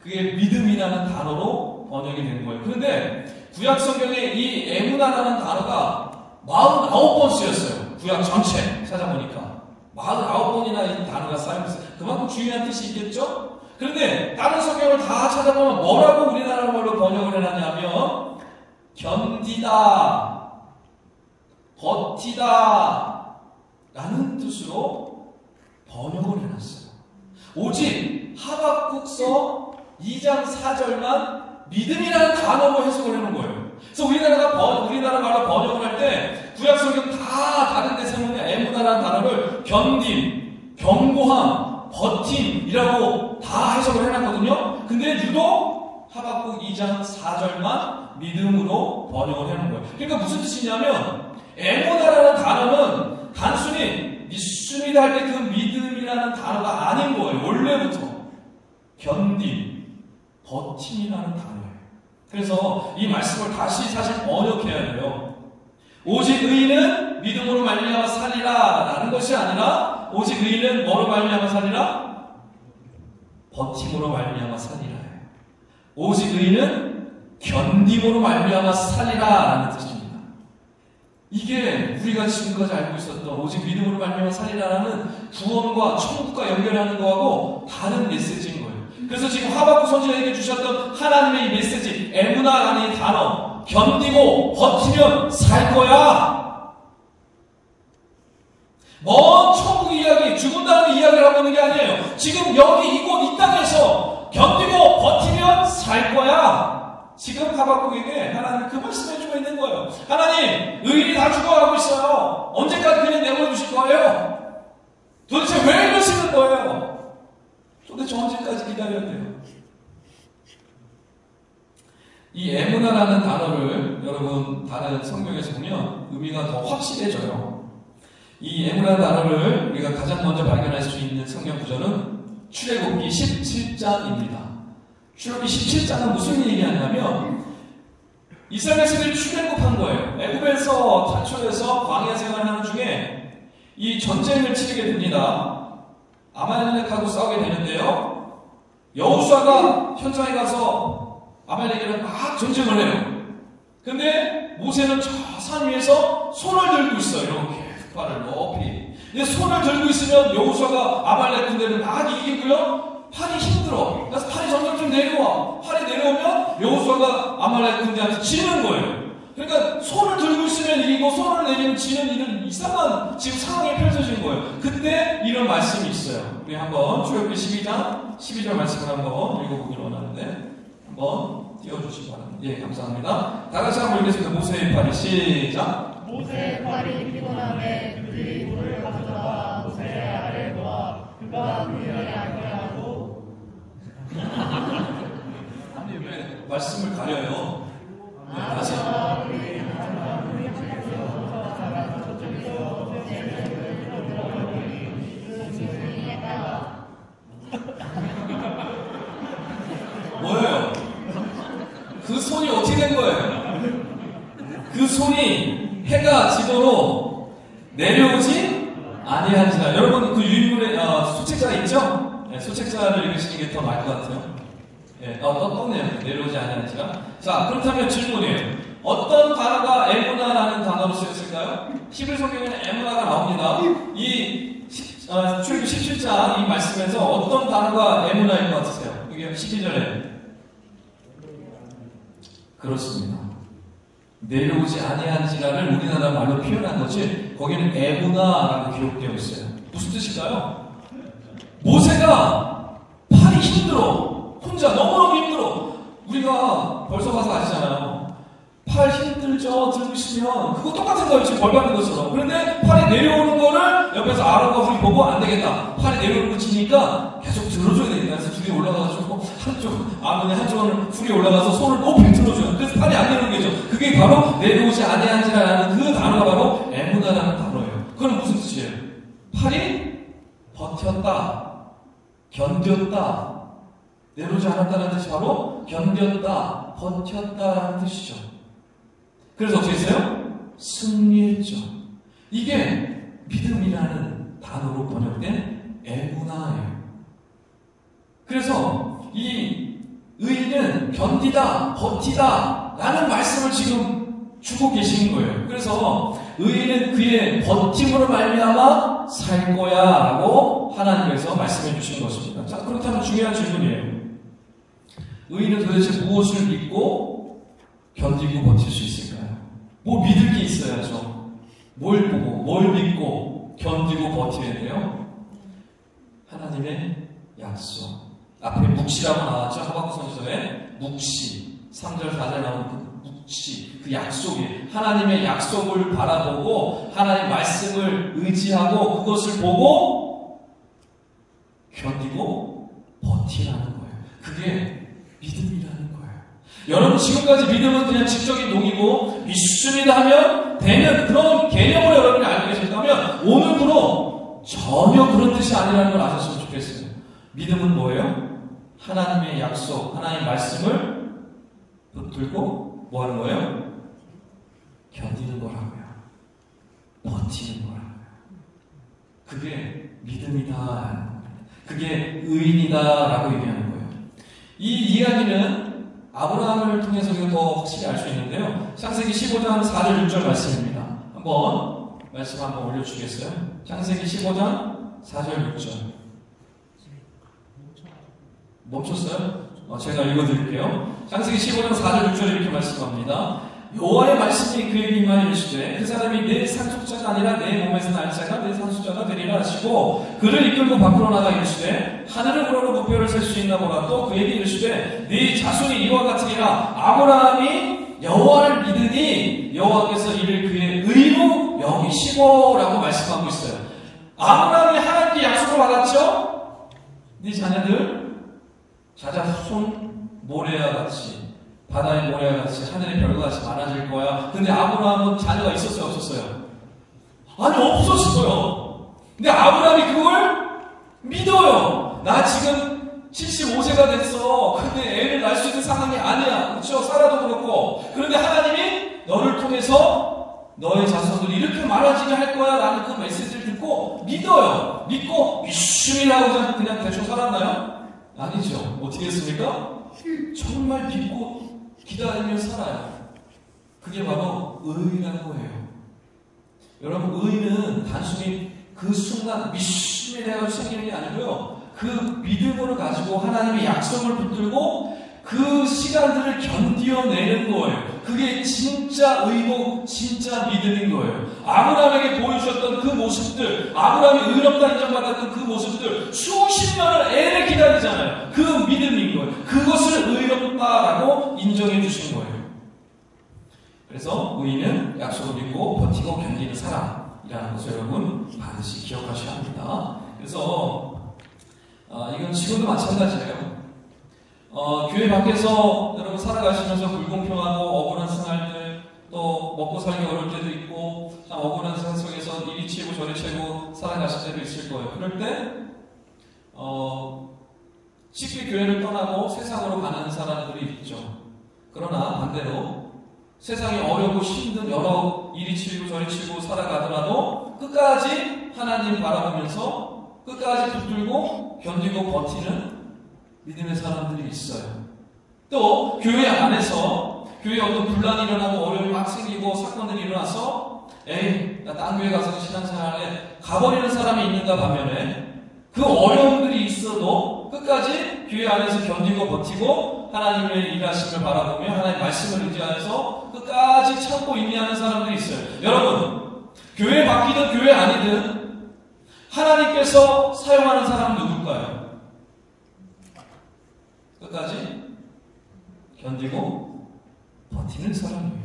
그게 믿음이라는 단어로 번역이 된 거예요. 그런데 구약 성경에 이 에무나라는 단어가 49번 쓰였어요. 구약 전체 찾아보니까 49번이나 이 단어가 쌓여있어요. 그만큼 중요한 뜻이 있겠죠? 그런데 다른 성경을 다 찾아보면 뭐라고 우리나라 말로 번역을 해놨냐면 견디다, 버티다 라는 뜻으로 번역을 해놨어요. 오직 하박국서 2장 4절만 믿음이라는 단어로 해석을 해놓은 거예요. 그래서 우리나라 말로 번역을 할 때 구약 성경 다 다른 데 세우는 에무나라는 단어를 견딤, 견고함, 버팀이라고 다 해석을 해놨거든요. 근데 유독 하박국 2장 4절만 믿음으로 번역을 해놓은 거예요. 그러니까 무슨 뜻이냐면 에무나라는 단어는 단순히 믿습니다 할 때 그 믿음이라는 단어가 아닌 거예요. 원래부터 견딤, 버팀이라는 단어예요. 그래서 이 말씀을 다시 사실 번역해야 돼요. 오직 의인은 믿음으로 말미암아 살리라 라는 것이 아니라 오직 의인은 뭐로 말미암아 살리라? 버팀으로 말미암아 살리라. 오직 의인은 견딤으로 말미암아 살리라 라는 뜻입니다. 이게 우리가 지금까지 알고 있었던 오직 믿음으로 말미암아 살리라라는 구원과 천국과 연결하는 거하고 다른 메시지인 거예요. 그래서 지금 하박국 선지자에게 주셨던 하나님의 이 메시지 에무나라는 이 단어 견디고 버티면 살 거야. 먼 천국 이야기, 죽은다는 이야기를 하고 있는 게 아니에요. 지금 여기 이곳 이 땅에서 견디고 버티면 살 거야. 지금 하박국에게 하나님 그 말씀해주고 있는 거예요. 하나님, 의인이 다 죽어가고 있어요. 언제까지 그냥 내버려두실 거예요? 도대체 왜 이러시는 거예요? 도대체 언제까지 기다려야 돼요? 이 에무나라는 단어를 여러분 다른 성경에서 보면 의미가 더 확실해져요. 이 에무나라는 단어를 우리가 가장 먼저 발견할 수 있는 성경 구절은 출애굽기 17장입니다. 출애굽기 17장은 무슨 얘기하냐면 이스라엘 백성들이 출애굽한 거예요. 애굽에서 탈출해서 광야 생활하는 중에 이 전쟁을 치르게 됩니다. 아말렉하고 싸우게 되는데요. 여호수아가 현장에 가서 아말렉이랑 막 전쟁을 해요. 근데 모세는 저 산 위에서 손을 들고 있어요. 이렇게 팔을 높이. 근데 손을 들고 있으면 여호수아가 아말렉 군대를 막 이기고요. 팔이 힘들어. 그래서 팔이 점점 좀 내려와. 팔이 내려오면 여호수아가 아말렉 군대한테 지는 거예요. 그러니까 손을 들고 있으면 이기고 손을 내리면 지는 이런 이상한 지금 상황이 펼쳐진 거예요. 그때 이런 말씀이 있어요. 우리 한번 출애굽기 12장 12절 말씀을 한번 읽어보기를 원하는데 한번 띄워주시기 바랍니다. 예, 감사합니다. 다 같이 한번 읽겠습니다. 모세의 팔이 시작. 모세의 팔이 피곤함에 그들이 돌을 가져다가 모세의 아래 놓아 그가 그 위에 앉게 하고 아니 왜 말씀을 가려요? 네, 다시 뭐예요? 그 손이 어떻게 된 거예요? 그 손이 해가 지도로 내려오지 아니한지라. 여러분 그 유인물에 소책자가 있죠? 네, 소책자를 읽으시는 게 더 나을 것 같아요. 네, 떴네요. 내려오지 아니한지라. 자, 그렇다면 질문이에요. 어떤 단어가 에무나라는 단어로 쓰였을까요? 히브리 성경에는 에무나가 나옵니다. 이 출애굽기 17장 이 말씀에서 어떤 단어가 에무나일 것 같으세요? 이게 12절에 그렇습니다. 내려오지 아니한지라를 우리나라 말로 표현한 거지 거기는 에무나라고 기록되어 있어요. 무슨 뜻일까요? 모세가 팔이 힘들어. 혼자 너무너무 힘들어. 우리가 벌써 가서 아시잖아요. 팔 힘들죠? 들고 있으면 그거 똑같은 거예요. 지금 벌 받는 것처럼. 그런데 팔이 내려오는 거를 옆에서 아론과 훌이 보고 안 되겠다. 팔이 내려오는 거 지니까 계속 들어줘야 되겠다. 그래서 둘이 올라가가지고 한쪽 아론이 한쪽은 훌이 올라가서 손을 높이 들어줘요. 그래서 팔이 안 내려오는 거죠. 그게 바로 내려오지 아니한지라는 그 단어가 바로 에무나라는 단어예요. 그건 무슨 뜻이에요? 팔이 버텼다, 견뎠다, 내려오지 않았다는 뜻이 바로 견뎠다, 버텼다라는 뜻이죠. 그래서 어떻게 했어요? 승리했죠. 이게 믿음이라는 단어로 번역된 에무나예요. 그래서 이 의인은 견디다, 버티다 라는 말씀을 지금 주고 계신 거예요. 그래서 의인은 그의 버팀으로 말미암아 살 거야 라고 하나님께서 말씀해 주신 것입니다. 자, 그렇다면 중요한 질문이에요. 의인은 도대체 무엇을 믿고 견디고 버틸 수 있을까요? 뭐 믿을 게 있어야죠. 뭘 보고 뭘 믿고 견디고 버텨야 돼요? 하나님의 약속. 앞에 묵시라고 나왔죠. 하박국 선지서에 묵시 3절 4절 나오는 그 묵시, 그 약속이 하나님의 약속을 바라보고 하나님의 말씀을 의지하고 그것을 보고 견디고 버티라는 거예요. 그게 믿음이라는 거예요. 여러분 지금까지 믿음은 그냥 지적인 동이고 믿습니다 하면 되는 그런 개념으로 여러분이 알고 계셨다면 오늘부로 전혀 그런 뜻이 아니라는 걸 아셨으면 좋겠어요. 믿음은 뭐예요? 하나님의 약속, 하나님의 말씀을 붙들고 뭐 하는 거예요? 견디는 거라고요. 버티는 거라고요. 그게 믿음이다. 그게 의인이다라고 얘기하는 거예요. 이 이야기는 아브라함을 통해서 우리가 더 확실히 알 수 있는데요. 창세기 15장 4절 6절 말씀입니다. 한번 말씀 한번 올려주겠어요? 창세기 15장 4절 6절. 멈췄어요? 제가 읽어드릴게요. 창세기 15장 4절 6절 이렇게 말씀합니다. 여호와의 말씀이 그에게 임하여 이르시되 그 사람이 내 상속자가 아니라 내 몸에서 날 자가 내 상속자가 되리라 하시고 그를 이끌고 밖으로 나가 이르시되 하늘을 우러러 무뼈를 셀 수 있나 보라. 또 그에게 이르시되 네 자손이 이와 같으리라. 아브라함이 여호와를 믿으니 여호와께서 이를 그의 의로 여기시고 라고 말씀하고 있어요. 아브라함이 하나님께 약속을 받았죠? 네 자녀들 자손 모래와 같이 바다의 모래와 같이 하늘의 별과 같이 많아질 거야. 근데 아브라함은 자녀가 있었어요? 없었어요? 아니 없었어요. 근데 아브라함이 그걸 믿어요. 나 지금 75세가 됐어. 근데 애를 낳을 수 있는 상황이 아니야. 그렇죠? 사라도 그렇고. 그런데 하나님이 너를 통해서 너의 자손들이 이렇게 많아지게 할 거야 라는 그 메시지를 듣고 믿어요. 믿고 믿음이라고 그냥 대충 살았나요? 아니죠. 어떻게 했습니까? 정말 믿고 기다리며 살아요. 그게 바로 의라고 해요. 여러분 의는 단순히 그 순간 믿음이 내가 생기는 게 아니고요. 그 믿음을 가지고 하나님의 약속을 붙들고 그 시간들을 견디어내는 거예요. 그게 진짜 의고 진짜 믿음인 거예요. 아브라함에게 보여주셨던 그 모습들, 아브라함이 의롭다 인정받았던 그 모습들, 수십 년을 애를 기다리잖아요. 그 믿음인 거예요. 그것을 의롭다라고 인정해 주신 거예요. 그래서 의인은 약속을 믿고 버티고 견디는 사람이라는 것을 여러분 반드시 기억하셔야 합니다. 그래서 이건 지금도 마찬가지예요. 교회 밖에서 여러분 살아가시면서 불공평하고 억울한 생활들, 또 먹고 살기 어려울 때도 있고 참 억울한 세상 속에서 이리 치고 저리 치고 살아가실 때도 있을 거예요. 그럴 때 쉽게 교회를 떠나고 세상으로 가는 사람들이 있죠. 그러나 반대로 세상이 어렵고 힘든 여러 이리 치고 저리 치고 살아가더라도 끝까지 하나님 바라보면서 끝까지 붙들고 견디고 버티는 믿음의 사람들이 있어요. 또 교회 안에서 교회에 어떤 분란이 일어나고 어려움이 막 생기고 사건들이 일어나서 나 딴 교회 가서 신앙생활에 가버리는 사람이 있는가 반면에 그 어려움들이 있어도 끝까지 교회 안에서 견디고 버티고 하나님의 일하심을 바라보며 하나님의 말씀을 의지하여서 끝까지 참고 인내하는 사람들이 있어요. 여러분 교회 바뀌든 교회 아니든 하나님께서 사용하는 사람은 누굴까요? 끝까지 견디고 버티는 사람이에요.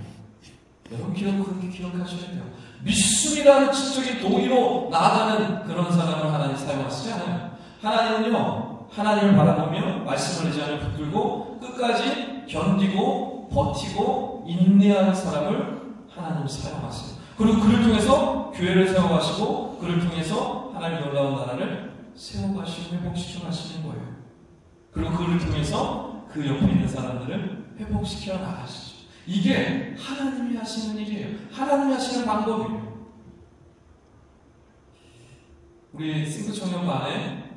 여러분 그렇게 기억하셔야 돼요. 믿음이라는 지적인 동의로 나아가는 그런 사람을 하나님 사용하시지 않아요. 하나님은요, 하나님을 바라보며 말씀을 의지하며 붙들고 끝까지 견디고 버티고 인내하는 사람을 하나님 사용하세요. 그리고 그를 통해서 교회를 세워가시고 그를 통해서 하나님의 놀라운 나라를 세워가시고 회복시켜 가시는 거예요. 그리고 그걸 통해서 그 옆에 있는 사람들을 회복시켜 나가시죠. 이게 하나님이 하시는 일이에요. 하나님이 하시는 방법이에요. 우리 싱크 청년반에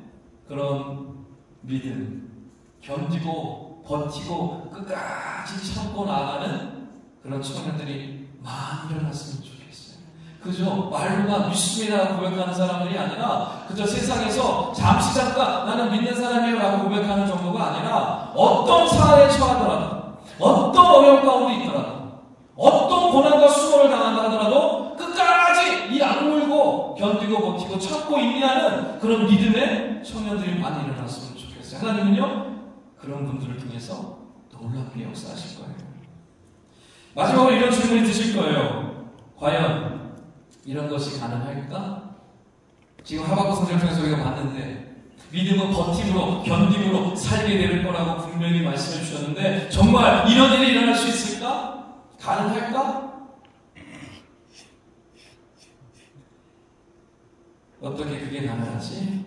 그런 믿음, 견디고 버티고 끝까지 참고 나가는 그런 청년들이 많이 일어났으면 좋겠어요. 그저 말로만 믿습니다 고백하는 사람들이 아니라 그저 세상에서 잠시 잠깐 나는 믿는 사람이에요 라고 고백하는 정도가 아니라 어떤 사회에 처하더라도 어떤 어려움 가운데 있더라도 어떤 고난과 수모를 당한다 하더라도 끝까지 이 악물고 견디고 버티고 참고 인내하는 그런 믿음의 청년들이 많이 일어났으면 좋겠어요. 하나님은요 그런 분들을 통해서 놀랍게 역사하실 거예요. 마지막으로 이런 질문이 드실 거예요. 과연 이런 것이 가능할까? 지금 하박국 성경을 통해서 우리가 봤는데 믿음은 버팀으로 견딤으로 살게 될 거라고 분명히 말씀해 주셨는데 정말 이런 일이 일어날 수 있을까? 가능할까? 어떻게 그게 가능하지?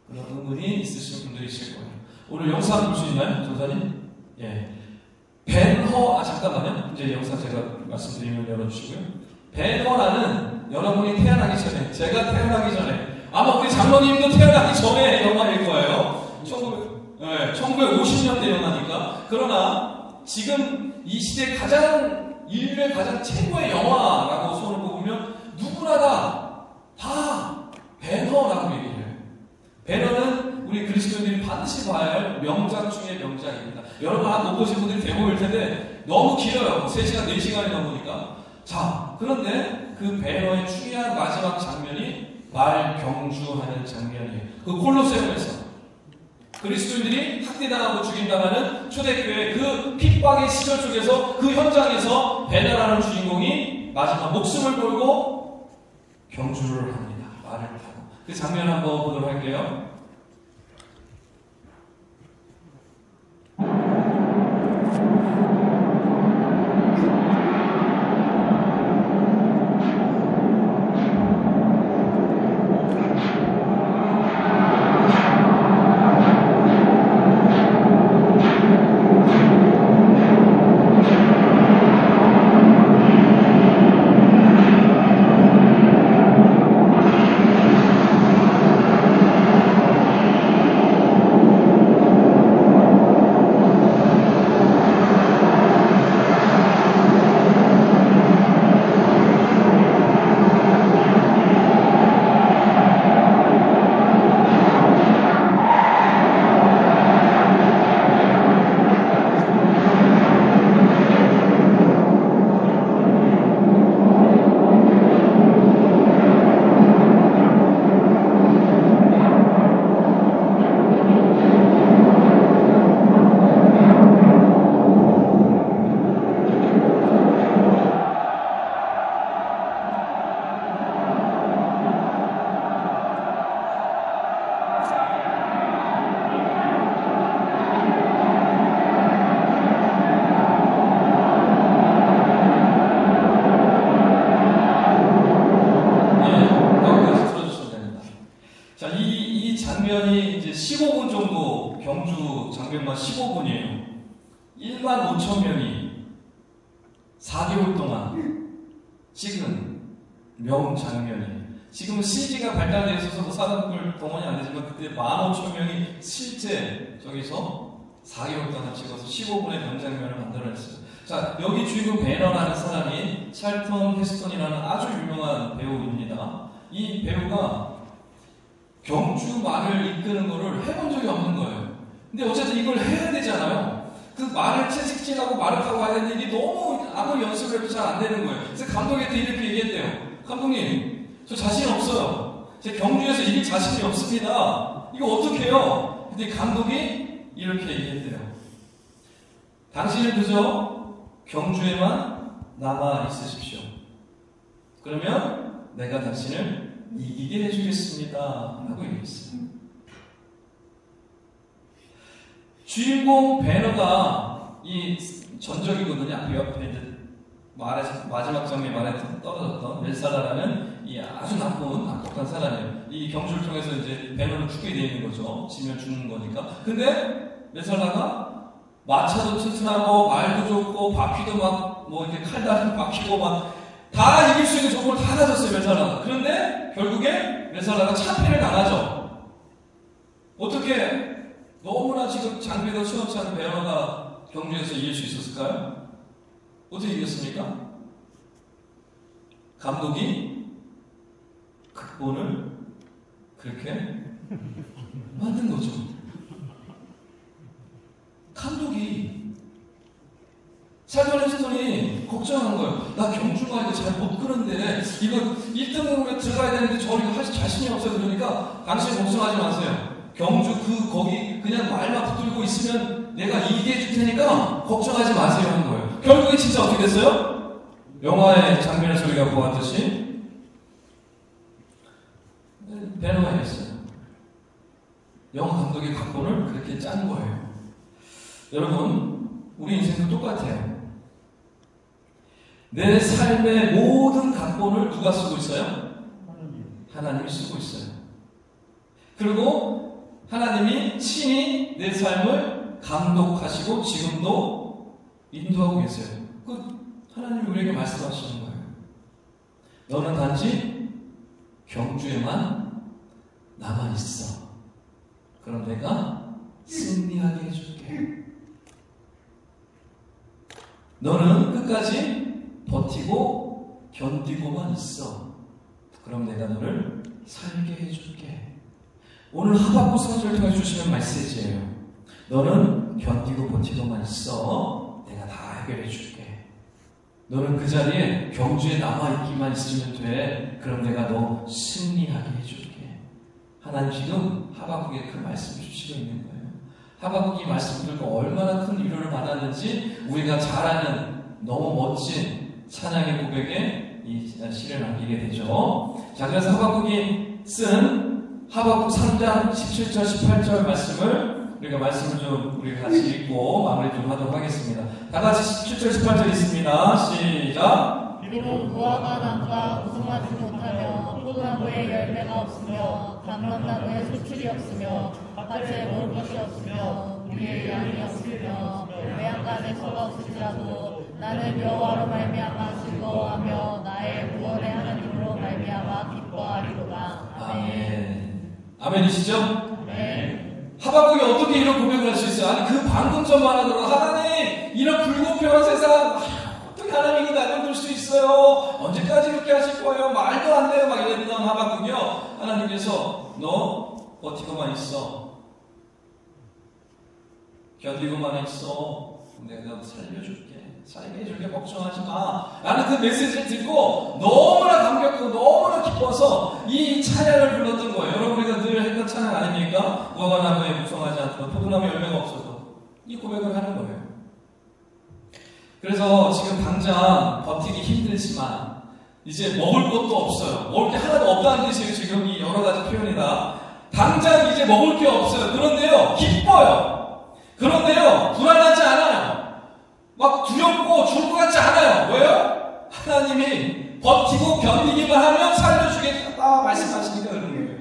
그런 의문이 있으신 분들이 있을 거예요. 오늘 영상 볼 수 있나요? 전사님? 예. 벤허, 잠깐만요. 이제 영상 제가 말씀드리면 열어주시고요. 벤허라는 여러분이 태어나기 전에, 제가 태어나기 전에, 아마 우리 장로님도 태어나기 전에 영화일 거예요. 1950년대 영화니까. 그러나 지금 이 시대 인류의 가장 최고의 영화라고 손을 꼽으면 누구나 다 벤허라고 얘기해요. 벤허는 우리 그리스도인들이 반드시 봐야 할 명작 중의 명작입니다. 여러분 못 보신 분들이 대부분일 텐데 너무 길어요. 3시간, 4시간이 넘으니까. 자, 그런데 그 벤허의 중요한 마지막 장면이 말 경주하는 장면이에요. 그 콜로세움에서 그리스도인들이 학대당하고 죽임당하는 초대교회 그 핍박의 시절 속에서 그 현장에서 벤허라는 주인공이 마지막 목숨을 걸고 경주를 합니다. 말을 타고. 그 장면 한번 보도록 할게요. 장면이 이제 15분 정도 경주 장면만 15분이에요. 1만 5천 명이 4개월 동안 찍은 명장면이에요. 지금은 CG가 발달되어 있어서 뭐 사람들 동원이 안 되지만 그때 15,000명이 실제 저기서 4개월 동안 찍어서 15분의 명장면을 만들어냈어요. 자, 여기 주인공 베너라는 사람이 찰턴 헤스턴이라는 아주 유명한 배우입니다. 이 배우가 경주 말을 이끄는 거를 해본 적이 없는 거예요. 근데 어쨌든 이걸 해야 되잖아요. 그 말을 채찍질하고 말을 타고 가야 되는데 이게 너무 아무리 연습을 해도 잘 안 되는 거예요. 그래서 감독한테 이렇게 얘기했대요. 감독님, 저 자신 없어요. 제 경주에서 이길 자신이 없습니다. 이거 어떡해요? 근데 감독이 이렇게 얘기했대요. 당신은 그저 경주에만 남아 있으십시오. 그러면 내가 당신을 이기게 해주겠습니다. 라고 얘기했어요. 주인공 베너가 이 전적이거든요. 앞에 이제 마지막 장면에 말에 떨어졌던 멜살라라는 이 이 아주 악독한 사람이에요. 이 경주를 통해서 이제 배너를 죽게 돼 있는 거죠. 지면 죽는 거니까. 근데 메살라가 마차도 튼튼하고 말도 좋고 바퀴도 막 뭐 이렇게 칼다리 박히고 막 다 이길 수 있는 조건을 다 가졌어요, 메살라가. 그런데 결국에 메살라가 참패를 당하죠. 어떻게 너무나 지금 장비가 수없지 않은 배너가 경주에서 이길 수 있었을까요? 어떻게 이겼습니까? 감독이 극본을 그렇게 만든 거죠. 감독이 살벌 헤스턴이 걱정한 거예요. 나 경주가 이거 잘 못 끄는데 이거 1등으로 들어가야 되는데 저리가 할 자신이 없어요. 그러니까 당신 걱정하지 마세요. 경주 거기 그냥 말만 붙들고 있으면 내가 이기게 해줄 테니까 걱정하지 마세요 하는 거예요. 결국에 진짜 어떻게 됐어요? 영화의 장면을 저희가 보았듯이 배너가 이겼어요. 영화 감독의 각본을 그렇게 짠 거예요. 여러분, 우리 인생도 똑같아요. 내 삶의 모든 각본을 누가 쓰고 있어요? 하나님이 쓰고 있어요. 그리고 하나님이 친히 내 삶을 감독하시고 지금도 인도하고 계세요. 하나님이 우리에게 말씀하시는 거예요. 너는 단지 경주에만 나만 있어. 그럼 내가 승리하게 해줄게. 너는 끝까지 버티고 견디고만 있어. 그럼 내가 너를 살게 해줄게. 오늘 하박국 선지를 통해 주시는 메시지예요. 너는 견디고 버티고만 있어. 내가 다 해결해 줄게. 너는 그 자리에 경주에 남아있기만 있으면 돼. 그럼 내가 너 승리하게 해줄게. 하나님 지금 하박국에 그 말씀을 주시고 있는 거예요. 하박국이 말씀 들고 얼마나 큰 위로를 받았는지 우리가 잘 아는 너무 멋진 찬양의 고백에 이 시를 남기게 되죠. 자, 그래서 하박국이 쓴 하박국 3장 17절 18절 말씀을 우리가 같이 읽고 마무리 좀 하도록 하겠습니다. 다 같이 17절 18절 있습니다. 시작. 비록 무화과 나무가 우승하지 못하며 포도나무에 열매가 없으며 감람나무에 수출이 없으며 밭에 먹을 것이 없으며 우리의 양이 없으며 외양간에 소가 없을지라도 나는 여호와로 말미암아 즐거워하며 나의 구원의 하나님으로 말미암아 기뻐하리로다. 아멘. 아멘이시죠? 네. 하박국이 어떻게 이런 고백을 할 수 있어요? 아니 그 방금 전만 하더라도 하나님 이런 불공평한 세상 어떻게 하나님이 나눠둘 수 있어요? 언제까지 그렇게 하실 거예요? 말도 안 돼요. 막 이랬던 하박국이요. 하나님께서 너 버티고만 있어. 견디고만 있어. 내가 너 살려줄게. 살게 해줄게. 걱정하지 마. 라는 그 메시지를 듣고 너무나 감격하고 너무나 기뻐서 이 찬양을 불렀던 거예요. 여러분 우리가 늘 했던 찬양 아닙니까? 무화과 나무에 무성하지 않도록 포도나무 열매가 없어서 이 고백을 하는 거예요. 그래서 지금 당장 버티기 힘들지만 이제 먹을 것도 없어요. 먹을 게 하나도 없다는 뜻이에요. 지금 이 여러 가지 표현이다. 당장 이제 먹을 게 없어요. 그런데요, 기뻐요. 그런데요, 불안하지 않아요. 막 두렵고 죽을 것 같지 않아요. 왜요? 하나님이 버티고 견디기만 하면 살려주겠다 말씀하시니까 그런 거예요.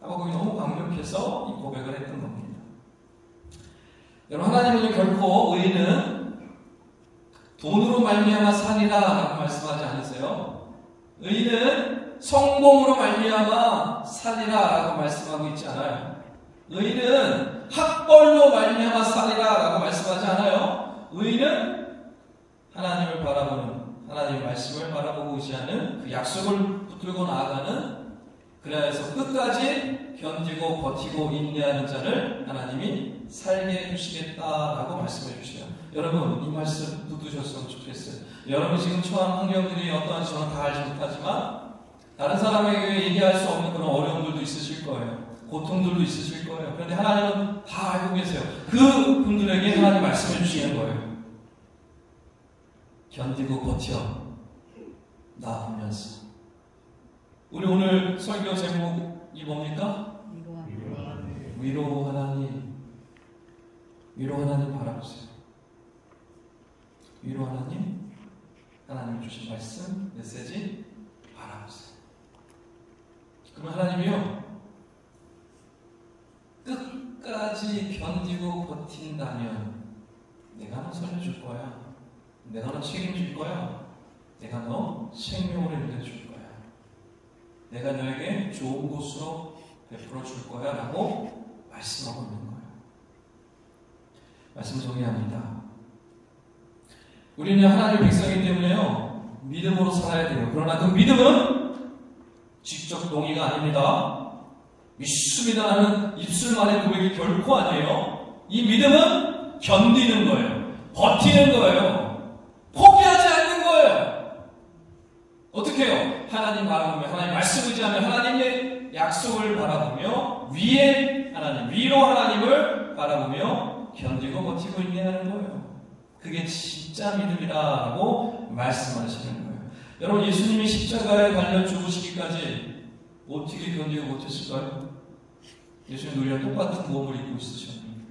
하박국이 너무 강력해서 이 고백을 했던 겁니다. 여러분, 하나님은 결코 의인은 돈으로 말미암아 살이라 라고 말씀하지 않으세요. 의인은 성공으로 말미암아 살이라 라고 말씀하고 있지 않아요. 의인은 학벌로 말미암아 살이라 라고 말씀하지 않아요. 의인은 하나님을 바라보는, 하나님의 말씀을 바라보고 의지하는 그 약속을 붙들고 나아가는, 그래서 끝까지 견디고 버티고 인내하는 자를 하나님이 살게 해주시겠다라고 말씀해 주세요. 여러분 이 말씀 붙드셨으면 좋겠어요. 여러분 지금 처한 환경들이 어떠한지 저는 다 알지 못하지만 다른 사람에게 얘기할 수 없는 그런 어려움들도 있으실 거예요. 고통들도 있으실 거예요. 그런데 하나님은 다 알고 계세요. 그 분들에게 하나님 말씀해 주시는 거예요. 견디고 버텨 나아가면서. 우리 오늘 설교 제목이 뭡니까? 위로 하나님. 위로 하나님 바라보세요. 위로 하나님, 하나님 주신 말씀, 메시지 그러면 하나님이요, 끝까지 견디고 버틴다면 내가 너 살려줄 거야. 내가 너 책임질 거야. 내가 너 생명으로 인도해줄 거야. 내가 너에게 좋은 곳으로 베풀어 줄 거야 라고 말씀하고 있는 거예요. 말씀 정리합니다. 우리는 하나님의 백성이기 때문에요, 믿음으로 살아야 돼요. 그러나 그 믿음은 직접 동의가 아닙니다. 믿습니다 하는 입술만의 고백이 결코 아니에요. 이 믿음은 견디는 거예요. 버티는 거예요. 포기하지 않는 거예요. 어떻게 해요? 하나님 바라보며, 하나님 말씀 의지하며, 하나님의 약속을 바라보며, 위로 하나님을 바라보며 견디고 버티고 있냐는 거예요. 그게 진짜 믿음이라고 말씀하시는 거예요. 여러분, 예수님이 십자가에 달려 죽으시기까지 어떻게 견디고 버텼을까요? 예수님 우리랑 똑같은 몸을 입고 있으셨는데,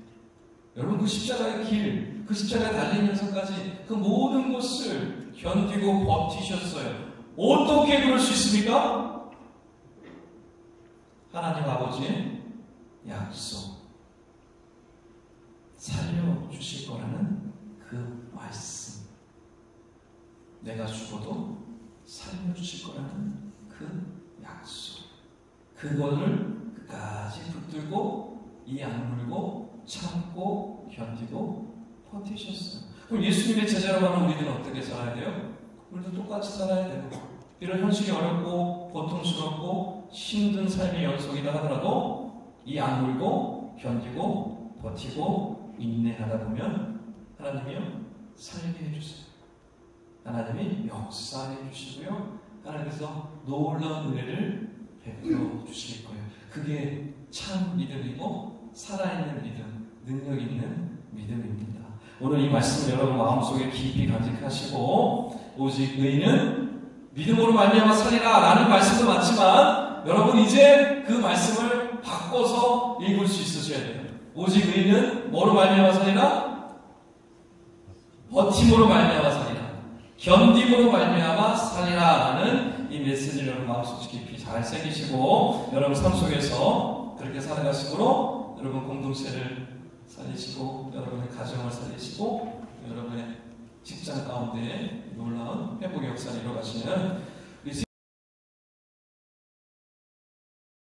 여러분, 그 십자가의 길, 그 십자가에 달리면서까지 그 모든 것을 견디고 버티셨어요. 어떻게 그럴 수 있습니까? 하나님 아버지의 약속, 살려주실 거라는 그 말씀, 내가 죽어도 살려주실 거라는 그 약속, 그거를 끝까지 붙들고 이 악물고 참고 견디고 버티셨어요. 그럼 예수님의 제자로 가는 우리들은 어떻게 살아야 돼요? 우리도 똑같이 살아야 돼요. 이런 현실이 어렵고 고통스럽고 힘든 삶의 연속이다 하더라도 이 악물고 견디고 버티고 인내하다 보면 하나님이요, 살게 해주세요. 하나님이 역사해 주시고요, 하나님께서 놀라운 은혜를 베풀어 주실 거예요. 그게 참 믿음이고 살아있는 믿음, 능력 있는 믿음입니다. 오늘 이 말씀을 여러분 마음속에 깊이 간직하시고, 오직 의인은 믿음으로 말미암아 살리라 라는 말씀도 많지만, 여러분 이제 그 말씀을 바꿔서 읽을 수 있으셔야 돼요. 오직 의인은 뭐로 말미암아 살리라? 버팀으로 말미암아 살리라, 견딤으로 말미암아 살리라 라는 이 메시지를 여러분 마음속 깊이 잘 새기시고, 여러분 삶 속에서 그렇게 살아가시므로 여러분 공동체를 살리시고, 여러분의 가정을 살리시고, 여러분의 직장 가운데 놀라운 회복의 역사를 이뤄가시는